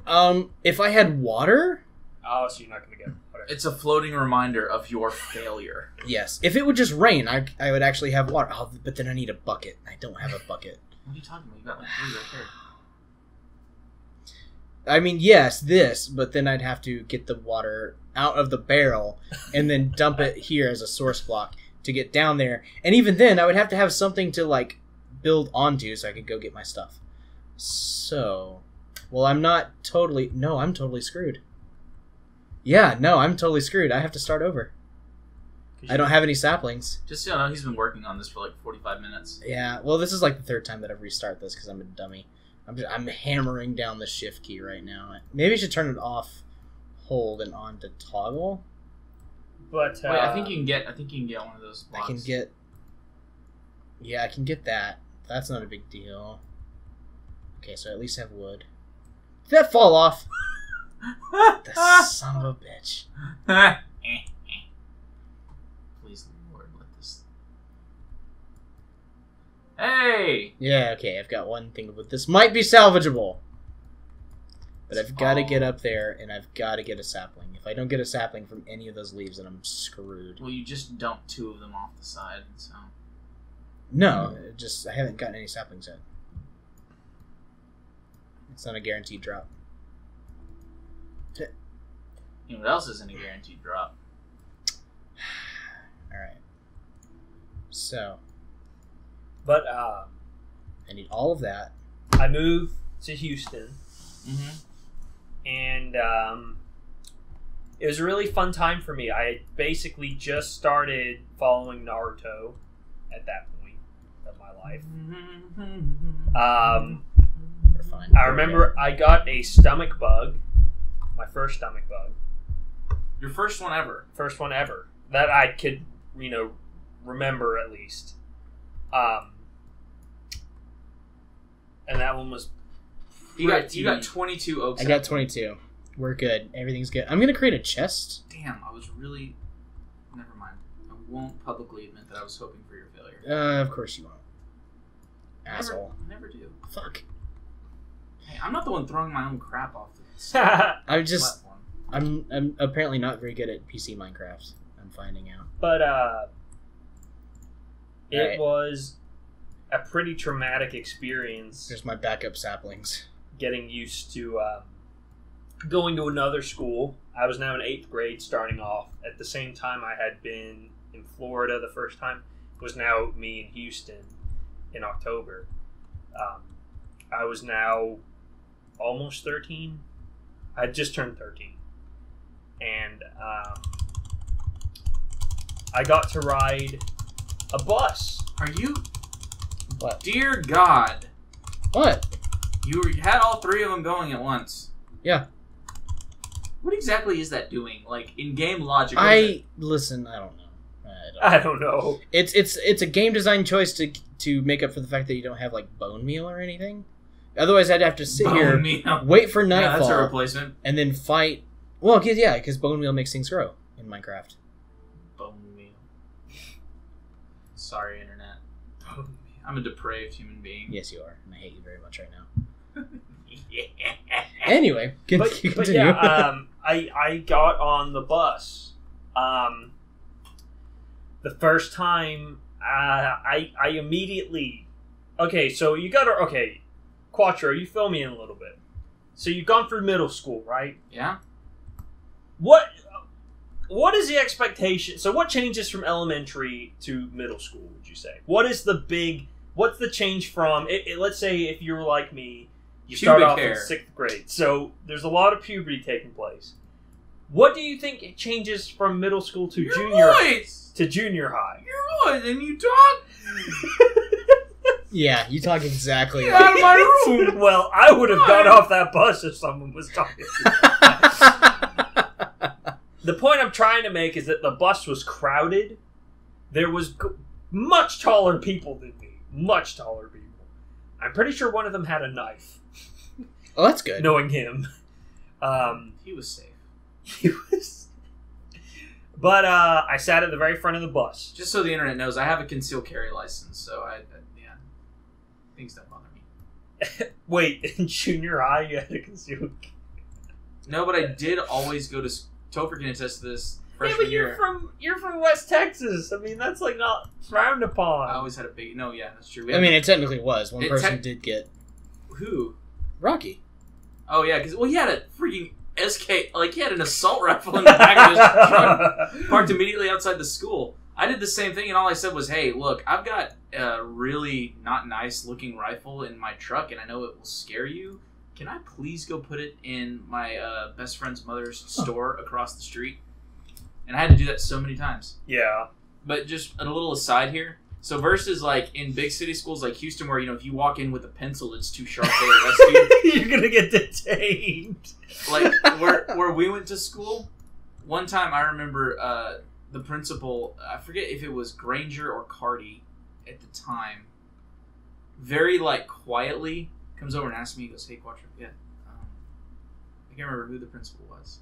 If I had water, Oh, so you're not going to get it. It's a floating reminder of your failure. yes. If it would just rain, I would actually have water. Oh, but then I need a bucket. I don't have a bucket. What are you talking about? You got like 3 right there. I mean, yes, this, but then I'd have to get the water out of the barrel and then dump it here as a source block to get down there. And even then, I would have to have something to, like, build onto so I could go get my stuff. So, well, I'm totally screwed. Yeah, no, I'm totally screwed. I have to start over. I don't have any saplings. Just so you know, he's been working on this for like 45 minutes. Yeah, well, this is like the third time that I've restarted this because I'm a dummy. I'm hammering down the shift key right now. Maybe I should turn it off, hold, and on to toggle. But wait, I think you can get one of those blocks. I can get. Yeah, I can get that. That's not a big deal. Okay, so I at least have wood. Did that fall off? The son of a bitch. Please, Lord, let this. Hey! Yeah, okay, I've got one thing with this. Might be salvageable. But I've got to get up there, and I've got to get a sapling. If I don't get a sapling from any of those leaves, then I'm screwed. Well, you just dumped 2 of them off the side, so... No, I haven't gotten any saplings yet. It's not a guaranteed drop. You know what else isn't a guaranteed drop? Alright. So. But, I need all of that. I moved to Houston. Mm-hmm. And, it was a really fun time for me. I basically just started following Naruto at that point of my life. We're fine. I remember I got a stomach bug. My first stomach bug. Your first one ever. First one ever. That I could, remember at least. And that one was... You got 22 oaks. I got 22. We're good. Everything's good. I'm going to create a chest. Damn, I was really... Never mind. I won't publicly admit that I was hoping for your failure. Of course you won't. Asshole. I never do. Fuck. Hey, I'm not the one throwing my own crap off the I'm just... platform. I'm apparently not very good at PC Minecraft. I'm finding out. But, it Alright. was a pretty traumatic experience. Here's my backup saplings. Getting used to going to another school. I was now in 8th grade starting off. At the same time I had been in Florida the first time. It was now me in Houston in October. I was now almost 13. I had just turned 13. And I got to ride a bus. Are you... What? Dear God. What? You had all 3 of them going at once. Yeah. What exactly is that doing? Like, in-game logic? Listen, I don't know. I don't know. It's a game design choice to make up for the fact that you don't have, like, bone meal or anything. Otherwise, I'd have to sit here, wait for nightfall, yeah, that's a replacement. And then fight... Well, yeah, because bone meal makes things grow in Minecraft. Bone meal. Sorry, Internet. I'm a depraved human being. Yes, you are, and I hate you very much right now. Yeah. Anyway, But continue. yeah, I got on the bus. The first time, I immediately... Okay, so you gotta... Okay, Quattro, you fill me in a little bit. So you've gone through middle school, right? Yeah? What is the expectation? So what changes from elementary to middle school, would you say? What's the change from... let's say if you're like me, you start off in 6th grade. So there's a lot of puberty taking place. What do you think it changes from middle school to junior high? Your voice, and you talk. Yeah, you talk exactly. Get out of my room. Well, I would have got off that bus if someone was talking to me. The point I'm trying to make is that the bus was crowded. There was much taller people than me. Much taller people. I'm pretty sure one of them had a knife. Oh, that's good. Knowing him. He was safe. He was... But I sat at the very front of the bus. Just so the internet knows, I have a concealed carry license, so yeah, things don't bother me. Wait, in junior high you had a concealed carry? No, but I did always go to... Topher can attest to this. Freshman Yeah, but year. you're from West Texas. I mean, that's like not frowned upon. I always had a big... No, yeah, that's true. I mean, it technically was. One It person did get... Who? Rocky. Oh, yeah, because... Well, he had a freaking SK... Like, he had an assault rifle in the back of his truck, parked immediately outside the school. I did the same thing, and all I said was, hey, look, I've got a really not nice-looking rifle in my truck, and I know it will scare you. Can I please go put it in my best friend's mother's store across the street? And I had to do that so many times. Yeah. But just a little aside here. So versus like in big city schools like Houston, where if you walk in with a pencil that's too sharp, they arrest you. You're gonna get detained. Like where we went to school, one time I remember the principal, I forget if it was Granger or Cardi at the time, very like quietly comes over and asks me. He goes, "Hey, Quattro, yeah, I can't remember who the principal was."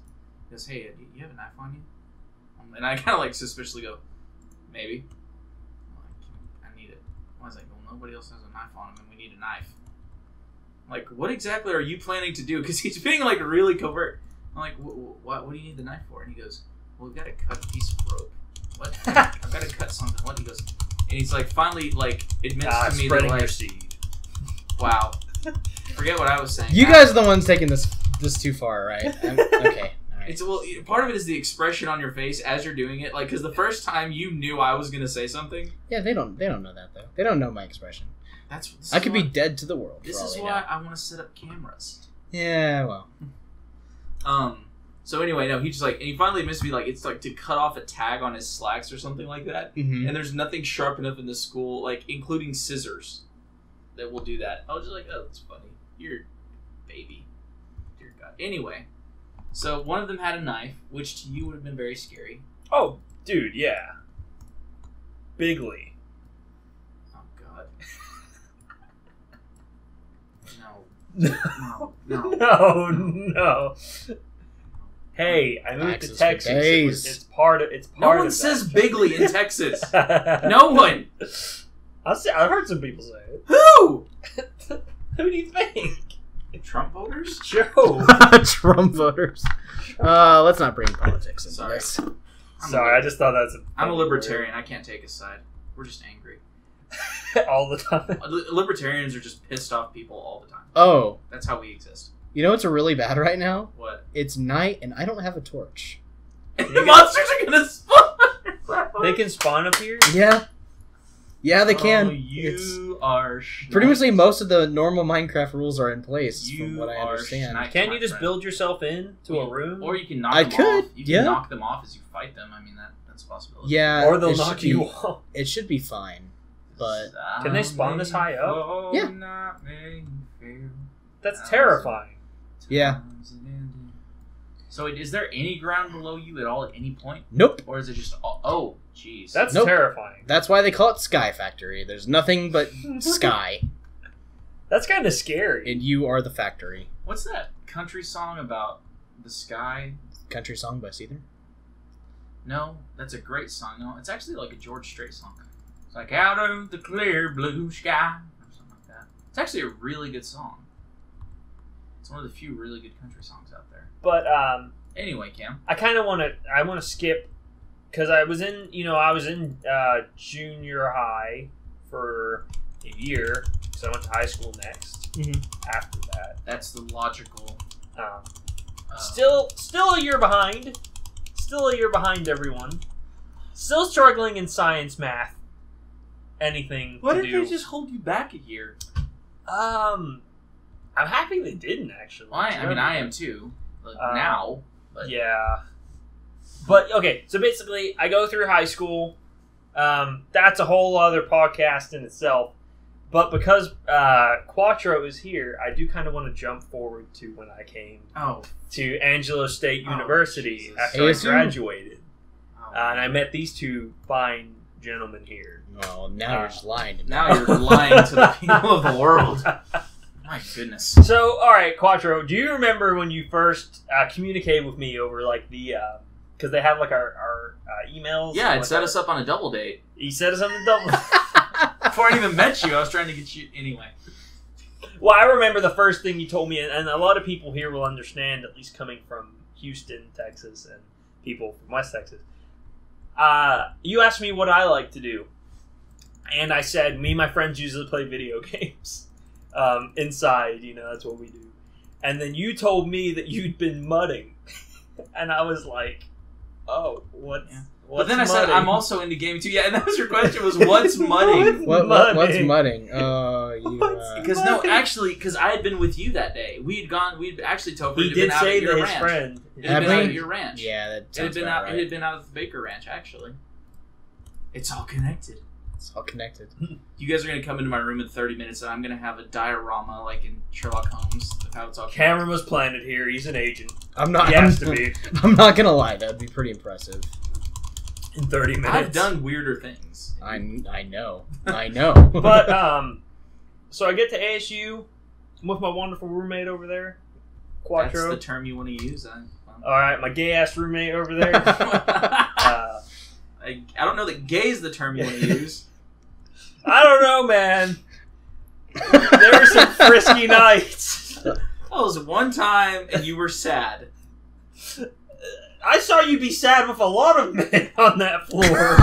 He goes, "Hey, do you have a knife on you?" And I kind of like suspiciously go, "Maybe." I need it. I was like, "Well, nobody else has a knife on him, and we need a knife." I'm like, what exactly are you planning to do? Because he's being like really covert. I'm like, what do you need the knife for? And he goes, "Well, we've got to cut a piece of rope." What? I've got to cut something. What? He goes, and he's like, finally, like admits to me that spreading like, your seed. Wow. Forget what I was saying. You guys are the ones taking this too far, right? Okay. It's part of it is the expression on your face as you're doing it, like because the first time you knew I was gonna say something. Yeah, they don't know that though. They don't know my expression. I could be dead to the world. This is why I want to set up cameras. Yeah, well. So anyway, no, he just like, and he finally admits to me like it's like to cut off a tag on his slacks or something like that. Mm-hmm. And there's nothing sharp enough in the school, like including scissors, that will do that. I was just like, oh, that's funny. You're a baby. Dear God. Anyway. So one of them had a knife, which to you would have been very scary. Oh, dude, yeah. Bigly. Oh God. No. No. Hey, I moved to Texas. It's part of. No one says bigly in Texas. No one. I've heard some people say it. Who? Who do you think? Trump voters? Joe. Trump voters. Let's not bring politics into Sorry. this. Sorry, I just thought that's. I'm a libertarian. I can't take a side. We're just angry all the time. Libertarians are just pissed off people all the time. Oh, that's how we exist. You know what's really bad right now? What? It's night and I don't have a torch. The monsters are gonna spawn. They can spawn up here. Yeah, they can. You are pretty much like most of the normal Minecraft rules are in place, you from what I understand. Can't you just build yourself into a room? Or you can knock them off. You can knock them off as you fight them. I mean, that's a possibility. Yeah. Or they'll knock you off. It should be fine. But can they spawn this high up? Yeah. That's terrifying. Yeah. So is there any ground below you at all at any point? Nope. Or is it just all... Oh, jeez. That's terrifying. That's why they call it Sky Factory. There's nothing but sky. That's kind of scary. And you are the factory. What's that country song about the sky? Country song by Seether? No, that's a great song. No, it's actually like a George Strait song. It's like out of the clear blue sky or something like that. It's actually a really good song. It's one of the few really good country songs out there. But anyway, Cam, I kind of want to skip because I was in junior high for a year, so I went to high school next. Mm-hmm. After that, that's the logical. Still a year behind. Still a year behind everyone. Still struggling in science, math, anything. What if they just hold you back a year? I'm happy they didn't actually. Well, I mean, I am too. Now. But. Yeah. But, okay, so basically, I go through high school. That's a whole other podcast in itself. But because Quattro is here, I do kind of want to jump forward to when I came to Angelo State University after I graduated. And I met these two fine gentlemen here. Well, now you're just lying to me. Now you're lying to the people of the world. My goodness. So, all right, Quattro, do you remember when you first communicated with me over like the because they have like our emails? Yeah, it set us up on a double date. He set us up on a double. Before I even met you, I was trying to get you anyway. Well, I remember the first thing you told me, and a lot of people here will understand, at least coming from Houston, Texas, and people from West Texas. You asked me what I like to do, and I said me and my friends usually play video games. Inside, that's what we do. And then you told me that you'd been mudding. And I was like, oh, what? Yeah. But then I said I'm also into gaming too. Yeah, and that was your question was what's mudding? What's mudding? Because I had been with you that day. We'd actually told he did say that his friend had been out at your ranch. Yeah, that sounds It right. had been out at the Baker Ranch actually. It's all connected. It's all connected. You guys are gonna come into my room in 30 minutes, and I'm gonna have a diorama like in Sherlock Holmes of how it's all. Cameron was planted here. He's an agent. He has to be. I'm not gonna lie. That'd be pretty impressive. In 30 minutes. I've done weirder things. I know. But so I get to ASU. I'm with my wonderful roommate over there, Quattro. That's the term you want to use. All right, my gay ass roommate over there. I don't know that gay is the term you want to use. I don't know, man. There were some frisky nights. That was one time, and you were sad. I saw you be sad with a lot of men on that floor.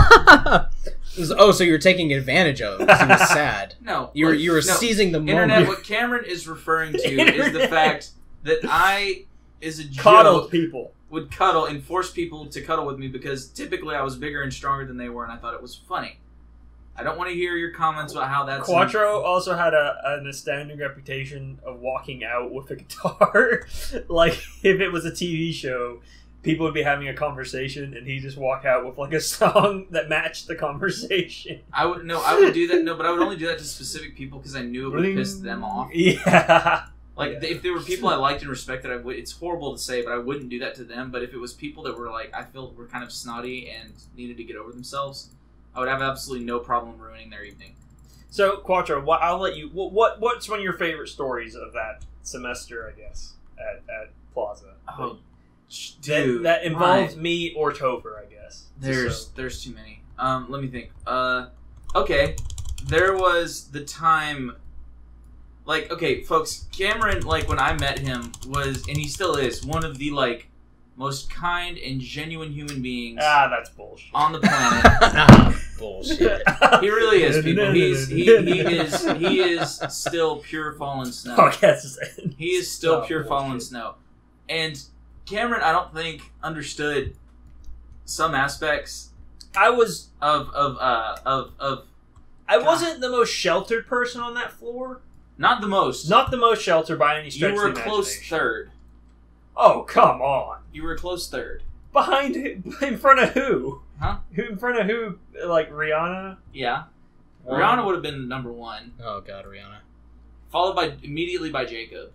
So you were taking advantage of it. He was sad. No. You were seizing the Internet, moment. what Cameron is referring to is the fact that I, as a Coddled joke, people. would cuddle and force people to cuddle with me because typically I was bigger and stronger than they were, and I thought it was funny. I don't want to hear your comments about how that's... Quattro also had an astounding reputation of walking out with a guitar. Like, if it was a TV show, people would be having a conversation, and he'd just walk out with, like, a song that matched the conversation. I would do that, but I would only do that to specific people because I knew it would piss them off. Yeah. If there were people I liked and respected, it's horrible to say, but I wouldn't do that to them. But if it was people that were, like, I feel were kind of snotty and needed to get over themselves, I would have absolutely no problem ruining their evening. So, Quattro, I'll let you... What's one of your favorite stories of that semester, I guess, at Plaza? Oh, dude. That involves me or Topher, I guess. There's too many. Let me think. Okay. There was the time... Like, okay, folks, Cameron, like, when I met him, was, and he still is, one of the, like, most kind and genuine human beings that's bullshit. on the planet. Bullshit. He really is, people. He is still pure fallen snow. Oh, yes. He is still pure bullshit. fallen snow. And Cameron, I don't think, understood some aspects I was... of I wasn't the most sheltered person on that floor. not the most. Not the most sheltered by any stretch You were of the a close imagination. third. Oh, come on. You were a close third. Behind who? In front of who? Huh? Who in front of who? Like Rihanna? Yeah. Rihanna would have been number one. Oh god, Rihanna. Followed immediately by Jacob.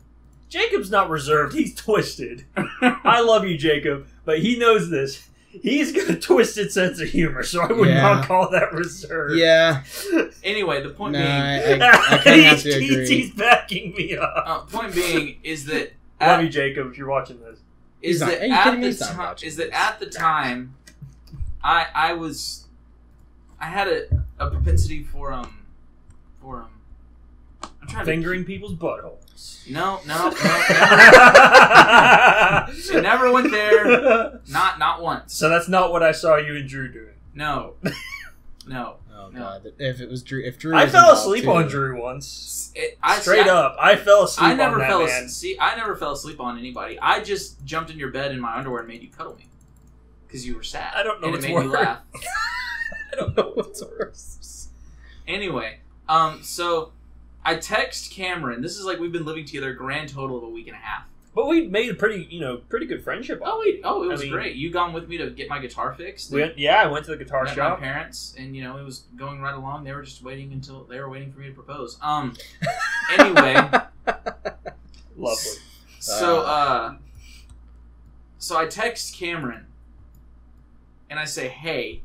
Jacob's not reserved. He's twisted. I love you, Jacob, but he knows this. He's got a twisted sense of humor, so I would not call that reserved. Yeah. Anyway, the point Nah, being... I kind of have to agree. He's backing me up. Point being is that... Love you, Jacob, if you're watching this. Is that at the time, I had a propensity for I'm trying fingering people's buttholes. No. It never went there. Not once. So that's not what I saw you and Drew doing. No. Oh god, if it was Drew, if Drew, I fell asleep on Drew once. Straight up, I fell asleep. I never fell asleep on anybody. I just jumped in your bed in my underwear and made you cuddle me because you were sad. I don't know. And it made me laugh. I don't know what's worse. Anyway, so I text Cameron. This is like we've been living together a grand total of a week and a half. But we made a pretty good friendship. It was great. You gone with me to get my guitar fixed. I went to the guitar met shop. My parents, and it was going right along. They were just waiting for me to propose. Anyway, lovely. So I text Cameron, and I say, "Hey."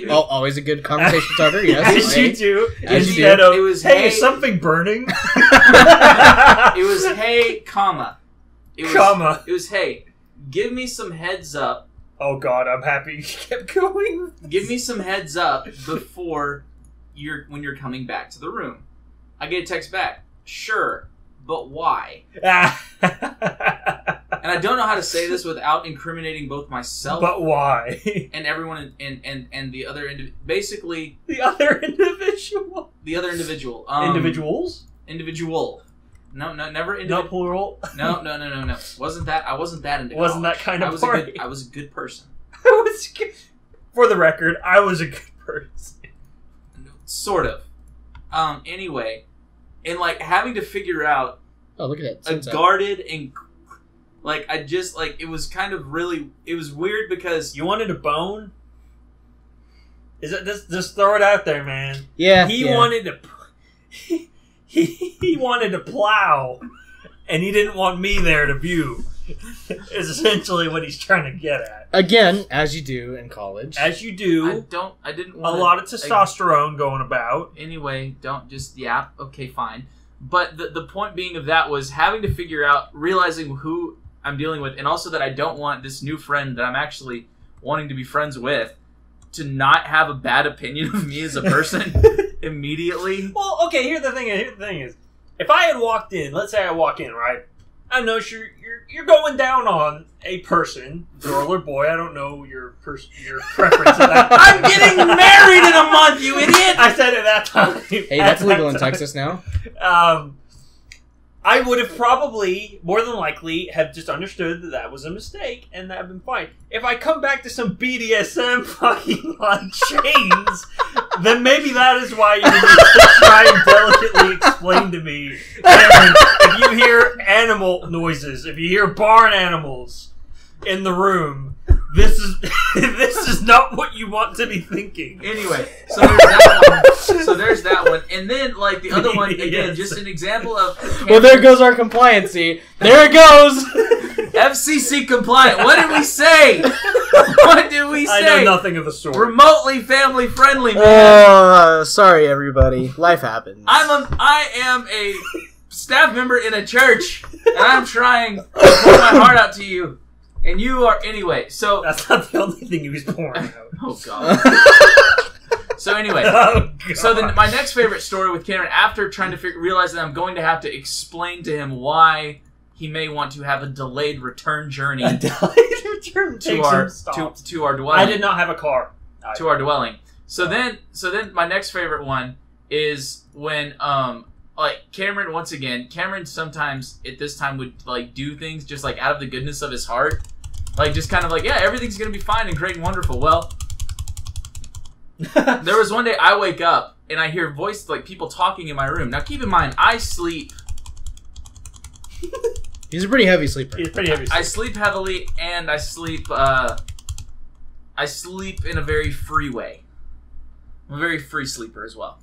Always a good conversation starter. Yes, as you do. Instead of, it was, hey, is something burning? It was, hey, comma. It was, hey, give me some heads up. Oh God, I'm happy you kept going. Give me some heads up before when you're coming back to the room. I get a text back. Sure, but why? And I don't know how to say this without incriminating both myself. But why? And everyone and the other basically the other individual. The other individual. Individuals? Individual. No, never No plural. No. Wasn't that? I wasn't that into Wasn't college. that kind of party? I was a good person. For the record, I was a good person. Sort of. Anyway, and like having to figure out Oh, look at that. a guarded and like I just like it was kind of really it was weird because You wanted a bone? Is it just throw it out there, man? Yeah. He yeah. wanted to. He wanted to plow, and he didn't want me there to view. Is essentially what he's trying to get at. Again, as you do in college. As you do, I didn't a want lot of testosterone going about. Anyway, don't just okay, fine. But the point being of that was having to figure out, realizing who I'm dealing with, and also that I don't want this new friend that I'm actually wanting to be friends with to not have a bad opinion of me as a person immediately. Well, okay. Here's the thing is, if I had walked in, let's say I walk in, right? I know you're going down on a person, girl or boy. I don't know your preference. At that time. I'm getting married in a month, you idiot! I said it that time. Hey, that's legal in Texas now. I would have probably, more than likely, have just understood that was a mistake, and that would have been fine. If I come back to some BDSM fucking like chains, then maybe that is why you need to try and delicately explain to me, Cameron, if you hear animal noises, if you hear barn animals in the room, this is not what you want to be thinking. Anyway, so there's that one. So there's that one. And then, like, the other one, again, Yes. just an example of... Well, there goes our compliancy. There it goes. FCC compliant. What did we say? What did we say? I know nothing of the sort. Remotely family friendly, man. Sorry, everybody. Life happens. I am a staff member in a church, and I'm trying to pour my heart out to you. And you are... Anyway, so... That's not the only thing he was pouring out. Oh, God. So anyway, Oh, God. so then my next favorite story with Cameron, after trying to realize that I'm going to have to explain to him why he may want to have a delayed return journey to our dwelling. I did not have a car. To our dwelling. So then my next favorite one is when like Cameron, once again, Cameron sometimes at this time would like do things just like out of the goodness of his heart. Like just kind of like, yeah, everything's gonna be fine and great and wonderful. Well, there was one day I wake up and I hear voice like people talking in my room. Now keep in mind, I sleep. He's a pretty heavy sleeper. He's pretty heavy. I sleep heavily and I sleep in a very free way. I'm a very free sleeper as well.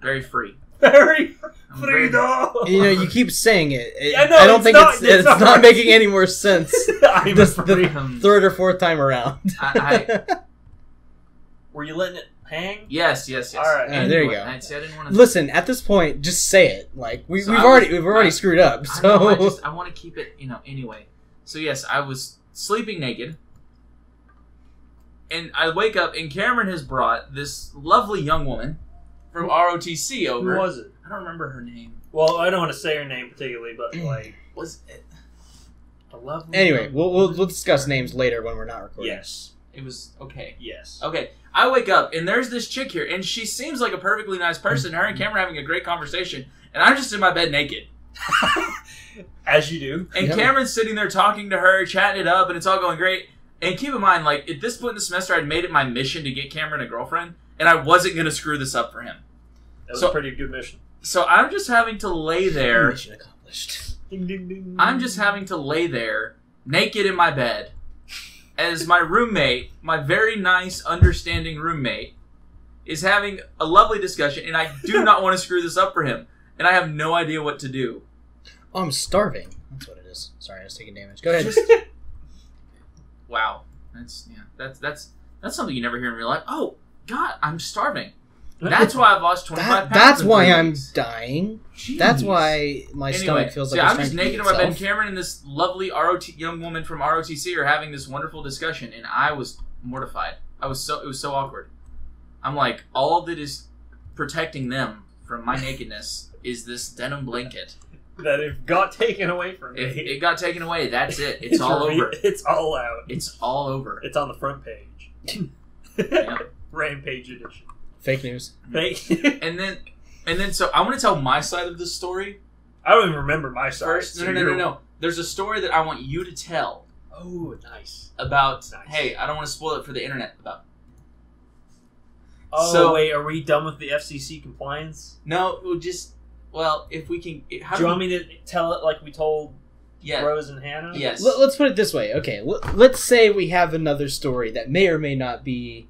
Very free. Very I'm free, very- dog. You know, you keep saying it. I know, I don't it's think not- it's it's not not- making any more sense. I'm This free. the third or fourth time around. Were you letting it hang? Yes. All right. There you go. I didn't want to. Listen, at this point, just say it. Like we've So already screwed up. I So know, I want to keep it, anyway. So yes, I was sleeping naked. And I wake up and Cameron has brought this lovely young woman from ROTC over. Who was it? I don't remember her name. Well, I don't want to say her name particularly, but like, Was it a lovely anyway, young we'll discuss names later when we're not recording. yes, It was okay. yes. Okay, I wake up and there's this chick here, and she seems like a perfectly nice person. Her and Cameron are having a great conversation, and I'm just in my bed naked. As you do. And Yeah. Cameron's sitting there talking to her, chatting it up, and it's all going great. And keep in mind, like, at this point in the semester, I'd made it my mission to get Cameron a girlfriend, and I wasn't going to screw this up for him. That was So- a pretty good mission. So I'm just having to lay there. Mission accomplished. Ding, ding, ding. I'm just having to lay there, naked in my bed, as my roommate, my very nice, understanding roommate, is having a lovely discussion, and I do not want to screw this up for him. And I have no idea what to do. Oh, I'm starving. That's what it is. Sorry, I was taking damage. Go ahead. Just- Wow. That's something you never hear in real life. Oh, God, I'm starving. That's why I've lost 25 pounds. That's in why 3 I'm weeks. dying. Jeez. That's why my Anyway, stomach feels so like I'm it's just trying to naked eat in my bed. And itself. Cameron and this lovely young woman from ROTC are having this wonderful discussion, and I was mortified. It was so awkward. I'm like, all that is protecting them from my nakedness is this denim blanket. that it got taken away from me. If it got taken away, that's it. It's all over. It's all out. It's all over. It's on the front page. Yeah. Rampage edition. Fake news. And then, so I want to tell my side of the story I don't even remember my side. first. No. There's a story that I want you to tell Oh, nice. About Nice. hey, I don't want to spoil it for the internet. About Oh, So- wait, are we done with the FCC compliance? no, it would just if we can. How Do you want me to tell it like we told Yeah. Rose and Hannah? Yes. Let's put it this way. Okay, let's say we have another story that may or may not be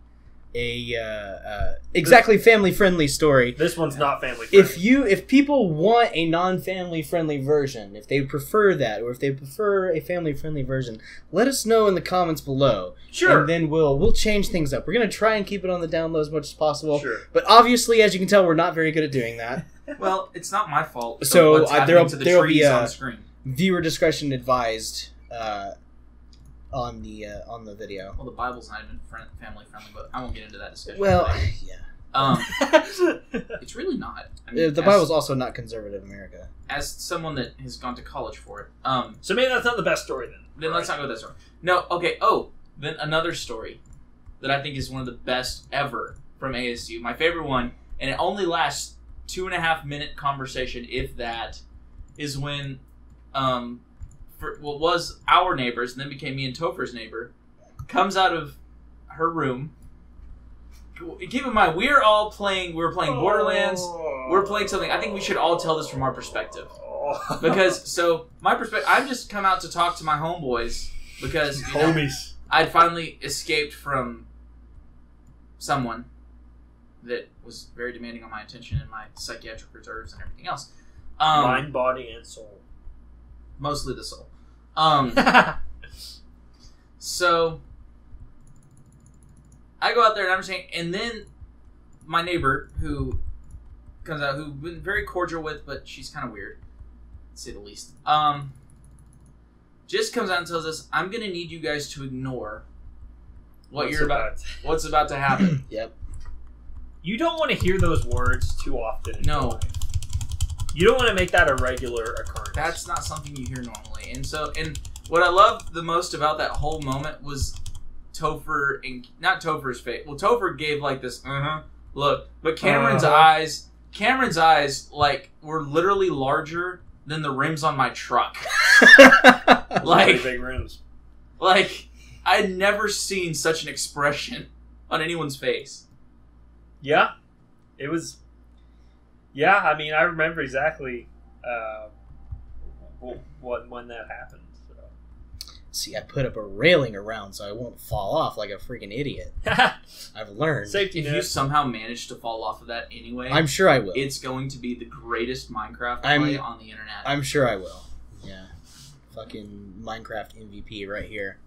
a exactly family-friendly story. This one's not family friendly. If people want a non-family friendly version, if they prefer that, or if they prefer a family-friendly version, let us know in the comments below. Sure. And then we'll change things up. We're gonna try and keep it on the down low as much as possible. Sure. But obviously, as you can tell, we're not very good at doing that. Well, it's not my fault. So, what's happening to the there'll trees be on the screen. Viewer discretion advised on the video. Well, the Bible's not even family friendly, but I won't get into that discussion. Well, today. yeah. It's really not. I mean, The Bible's also not conservative America. as someone that has gone to college for it. So maybe that's not the best story then. Then let's not go that story. No, okay. Oh, then another story that I think is one of the best ever from ASU. My favorite one, and it only lasts 2.5-minute conversation, if that, is when, for what was our neighbors and then became me and Topher's neighbor, comes out of her room. Keep in mind, we were playing Borderlands. We're playing something. I think we should all tell this from our perspective. Because, so, my perspective, I've just come out to talk to my homeboys because, you know, Homies. I'd finally escaped from someone that was very demanding on my attention and my psychiatric reserves and everything else. Mind, body, and soul. Mostly the soul. So, I go out there and I'm saying, and then my neighbor who comes out, who've been very cordial with, but she's kind of weird, to say the least. Just comes out and tells us, I'm gonna need you guys to ignore what's about to happen. Yep. You don't want to hear those words too often. In No. your life. You don't want to make that a regular occurrence. That's not something you hear normally. And what I loved the most about that whole moment was Topher, and not Topher's face. Well, Topher gave like this look, but Cameron's eyes like were literally larger than the rims on my truck. Like big rims. Like I'd never seen such an expression on anyone's face. Yeah, it was. Yeah, I mean, I remember exactly when that happened. So. See, I put up a railing around so I won't fall off like a freaking idiot. I've learned. Safety If net. you somehow manage to fall off of that anyway, I'm sure I will. it's going to be the greatest Minecraft play on the internet. I'm sure I will. Yeah. Fucking Minecraft MVP right here.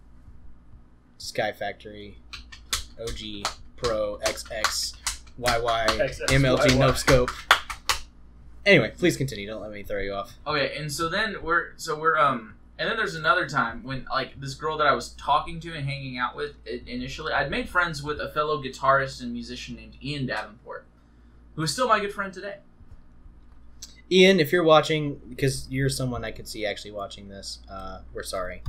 Sky Factory, OG, Pro, XX, YY, XX, MLG, YY. no scope. Anyway, please continue. Don't let me throw you off. Okay, and so then we're and then there's another time when like this girl that I was talking to and hanging out with initially, I'd made friends with a fellow guitarist and musician named Ian Davenport, who is still my good friend today. Ian, if you're watching, because you're someone I could see actually watching this, we're sorry.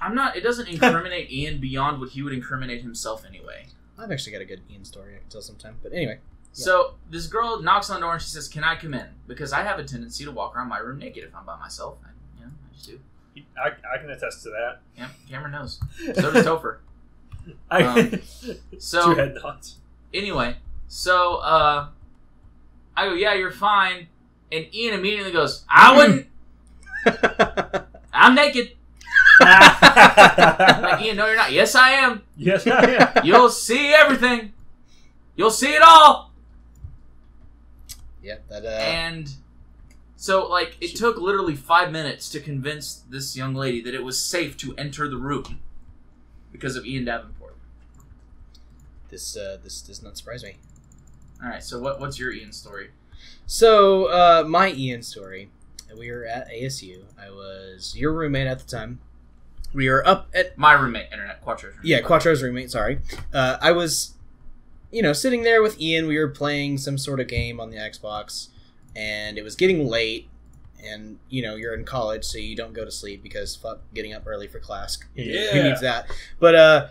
I'm not. It doesn't incriminate Ian beyond what he would incriminate himself anyway. I've actually got a good Ian story I can tell sometime. But anyway. So this girl knocks on the door and she says, "Can I come in?" Because I have a tendency to walk around my room naked if I'm by myself. I just do. I can attest to that. Yeah, Cameron knows. So does Topher. So Two head nods. anyway, so I go, "Yeah, you're fine," and Ian immediately goes, "I wouldn't. I'm naked." Like, Ian, no, you're not. Yes, I am. Yes, I am. You'll see everything. You'll see it all. Yep, that And so, like, it took literally 5 minutes to convince this young lady that it was safe to enter the room because of Ian Davenport. this does not surprise me. All right, so what's your Ian story? So, my Ian story. We were at ASU. I was your roommate at the time. We were up at My roommate, Internet Quattro's roommate. Yeah, Quattro's roommate, sorry. I was, sitting there with Ian. We were playing some sort of game on the Xbox, and it was getting late, and, you're in college, so you don't go to sleep because fuck getting up early for class. Who needs that? But,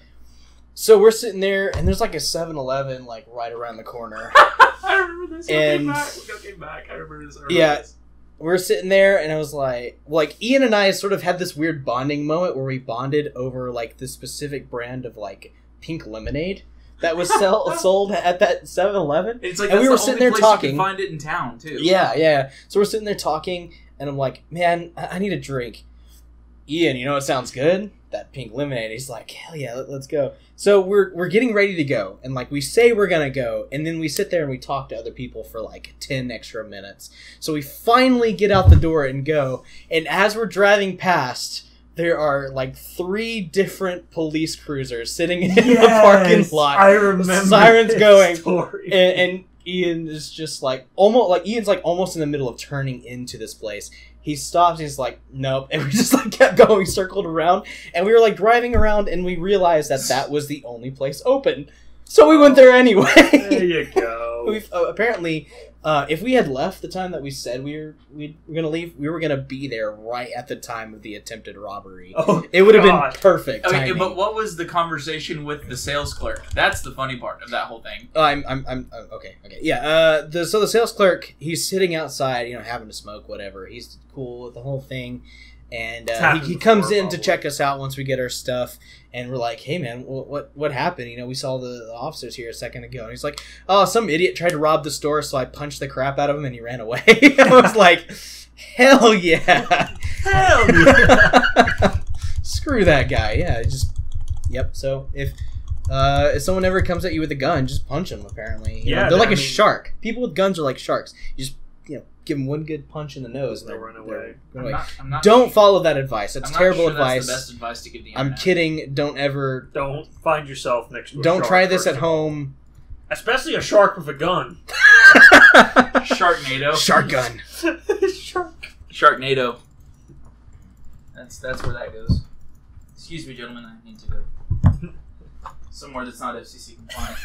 so we're sitting there, and there's like a 7-Eleven, like, right around the corner. I remember this. And- We came back. I remember this. Yeah. we're sitting there, and I was like, Ian and I sort of had this weird bonding moment where we bonded over, like, this specific brand of, like, pink lemonade that was sold at that 7-Eleven. It's like, and that's we were the sitting only there place talking. you can find it in town, too. Yeah. So we're sitting there talking, and I'm like, man, I need a drink. Ian, you know what sounds good? That pink lemonade. He's like, hell yeah, let's go. So we're getting ready to go, and like we say we're gonna go, and then we sit there and we talk to other people for like 10 extra minutes. So we finally get out the door and go, and as we're driving past, there are like 3 different police cruisers sitting in the parking lot. I remember. Sirens going, story. and Ian is just like Ian's like almost in the middle of turning into this place. He stops. He's like, nope, and we just like kept going. We circled around, and we were like driving around, and we realized that was the only place open. So we went there anyway. There you go. We've apparently, if we had left the time that we said we were gonna leave, we were gonna be there right at the time of the attempted robbery. Oh, it would have been perfect. Okay, timing. but what was the conversation with the sales clerk? That's the funny part of that whole thing. I'm okay. Yeah. So the sales clerk, he's sitting outside, having to smoke, whatever. He's cool with the whole thing, and he comes in to check us out once we get our stuff, and we're like, hey man, what happened? We saw the officers here a second ago, and he's like, oh, some idiot tried to rob the store, so I punched the crap out of him, and he ran away. I was like, hell yeah, screw that guy. Yeah, yep. So if someone ever comes at you with a gun, just punch them. Apparently, they're like a shark. People with guns are like sharks. You just give them one good punch in the nose, and they'll run away. I'm not Don't follow that advice. That's terrible advice. That's the best advice to give the I'm internet. kidding. Don't find yourself next to a Don't shark, try this first at of all. home. Especially a shark with a gun. Sharknado. Shark gun. Sharknado. That's where that goes. Excuse me, gentlemen. I need to go somewhere that's not FCC compliant.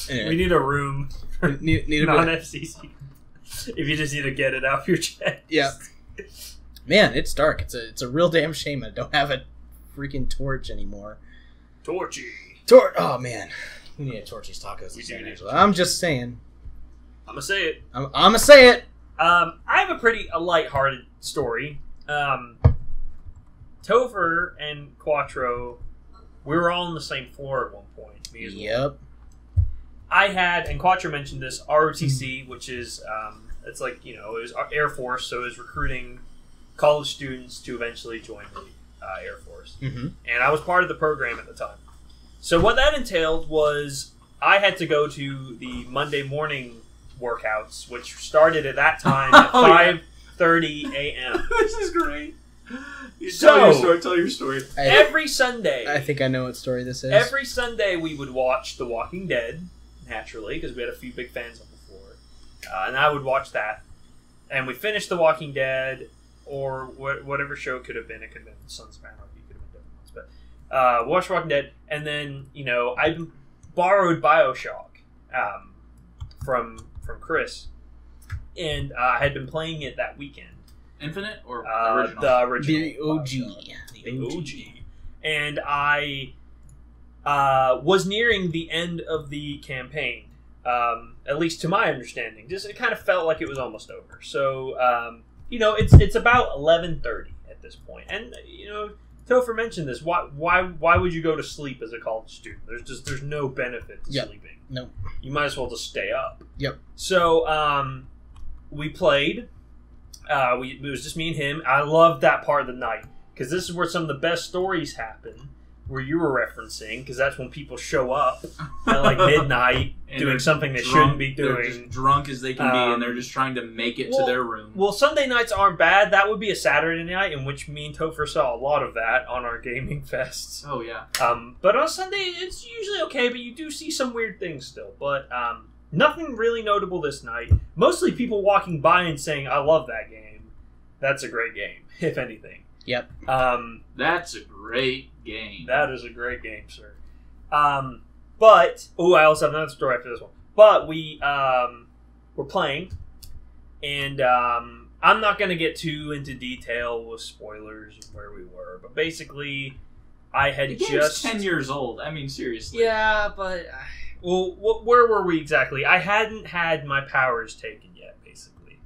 Anyway. We need a room for Need a bit. non-FCC. If you just need to get it out of your chest. Yeah. Man, it's dark. It's a real damn shame I don't have a freaking torch anymore. Torchy. Oh man, we need a Torchy's tacos. We do need I'm just saying. I'm gonna say it. I'm gonna say it. I have a lighthearted story. Topher and Quattro, we were all on the same floor at one point. Me as well. Yep. I had, and Quattro mentioned this, ROTC, which is, it's like, it was Air Force, so it was recruiting college students to eventually join the Air Force. Mm-hmm. And I was part of the program at the time. So what that entailed was I had to go to the Monday morning workouts, which started at that time at 5:30 a.m. This is great. Tell your story. Every Sunday. I think I know what story this is. Every Sunday we would watch The Walking Dead, naturally, because we had a few big fans on the floor. And I would watch that. And we finished The Walking Dead, or whatever show it could have been. It could have been Sons of Anarchy, it could have been different ones. But watch The Walking Dead, and then, I borrowed BioShock from Chris. And I had been playing it that weekend. Infinite or original? The original. The OG. The OG. And I was nearing the end of the campaign, at least to my understanding. It kind of felt like it was almost over. So, it's about 11:30 at this point. And, Topher mentioned this. Why would you go to sleep as a college student? There's no benefit to sleeping. No. You might as well just stay up. Yep. So, we played. It was just me and him. I loved that part of the night because this is where some of the best stories happen. Where you were referencing, because that's when people show up at like midnight doing something they shouldn't be doing. They're just drunk as they can be, and they're just trying to make it to their room. Well, Sunday nights aren't bad. That would be a Saturday night, in which me and Topher saw a lot of that on our gaming fests. Oh yeah. But on Sunday, it's usually okay. But you do see some weird things still. But nothing really notable this night. Mostly people walking by and saying, "I love that game. That's a great game." If anything. Yep. That's a great game. That is a great game, sir. But I also have another story after this one. But we were playing, and I'm not going to get too into detail with spoilers of where we were. But basically, I had the game's just 10 years old. I mean, seriously. Yeah, but where were we exactly? I hadn't had my powers taken yet. Basically,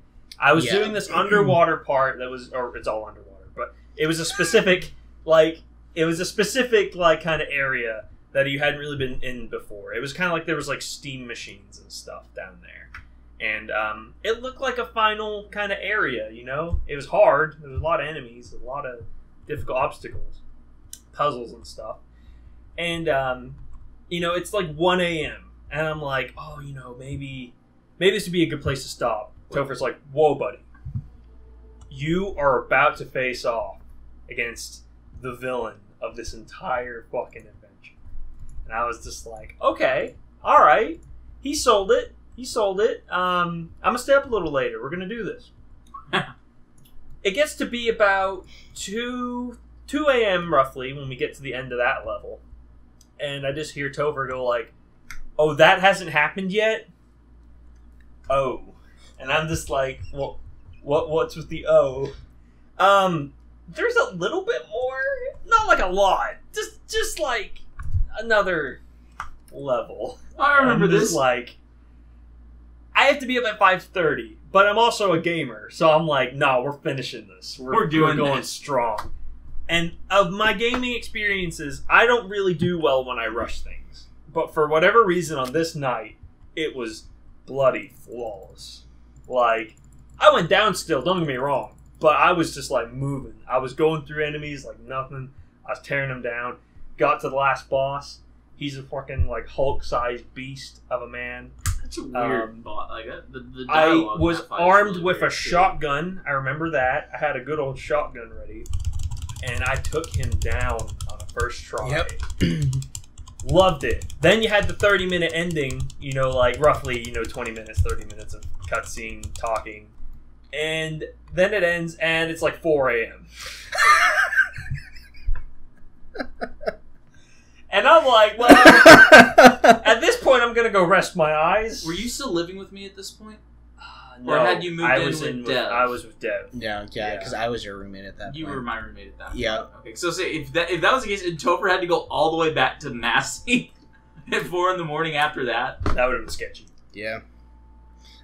I was doing this underwater part that was, or it's all underwater, but it was a specific, kind of area that you hadn't really been in before. It was kind of like there was, like, steam machines and stuff down there. And it looked like a final kind of area, you know? It was hard. There was a lot of enemies, a lot of difficult obstacles, puzzles and stuff. And, it's like 1 a.m. And I'm like, oh, maybe this would be a good place to stop. Topher's like, whoa, buddy. You are about to face off against the villain of this entire fucking adventure. And I was just like, okay, all right. He sold it. I'm going to stay up a little later. We're going to do this. It gets to be about 2 a.m. roughly when we get to the end of that level. And I just hear Topher go like, oh, that hasn't happened yet? Oh. And I'm just like, well, what's with the O? There's a little bit more. Not like a lot. Just like another level. I remember this. Like, I have to be up at 5:30, but I'm also a gamer, so I'm like, no, we're finishing this. We're going strong. And of my gaming experiences, I don't really do well when I rush things. But for whatever reason on this night, it was bloody flawless. Like, I went down still, don't get me wrong, but I was just like moving. I was going through enemies like nothing. I was tearing them down. Got to the last boss. He's a fucking like Hulk-sized beast of a man. That's a weird boss. Like the I dialogue was in that fight is armed really with a weird, too. shotgun. I remember that. I had a good old shotgun ready. And I took him down on a first try. Yep. Loved it. Then you had the 30-minute ending, like roughly, 20 minutes, 30 minutes of cutscene talking. And then it ends and it's like 4 a.m. And I'm like, well, at this point I'm going to go rest my eyes. Were you still living with me at this point? No, or had you moved with Dev? I was with Dev. Yeah, because I was your roommate at that point. You were my roommate at that point. Yeah. Okay, so say if that was the case, and Topher had to go all the way back to Massey at 4 in the morning after that. That would have been sketchy. Yeah.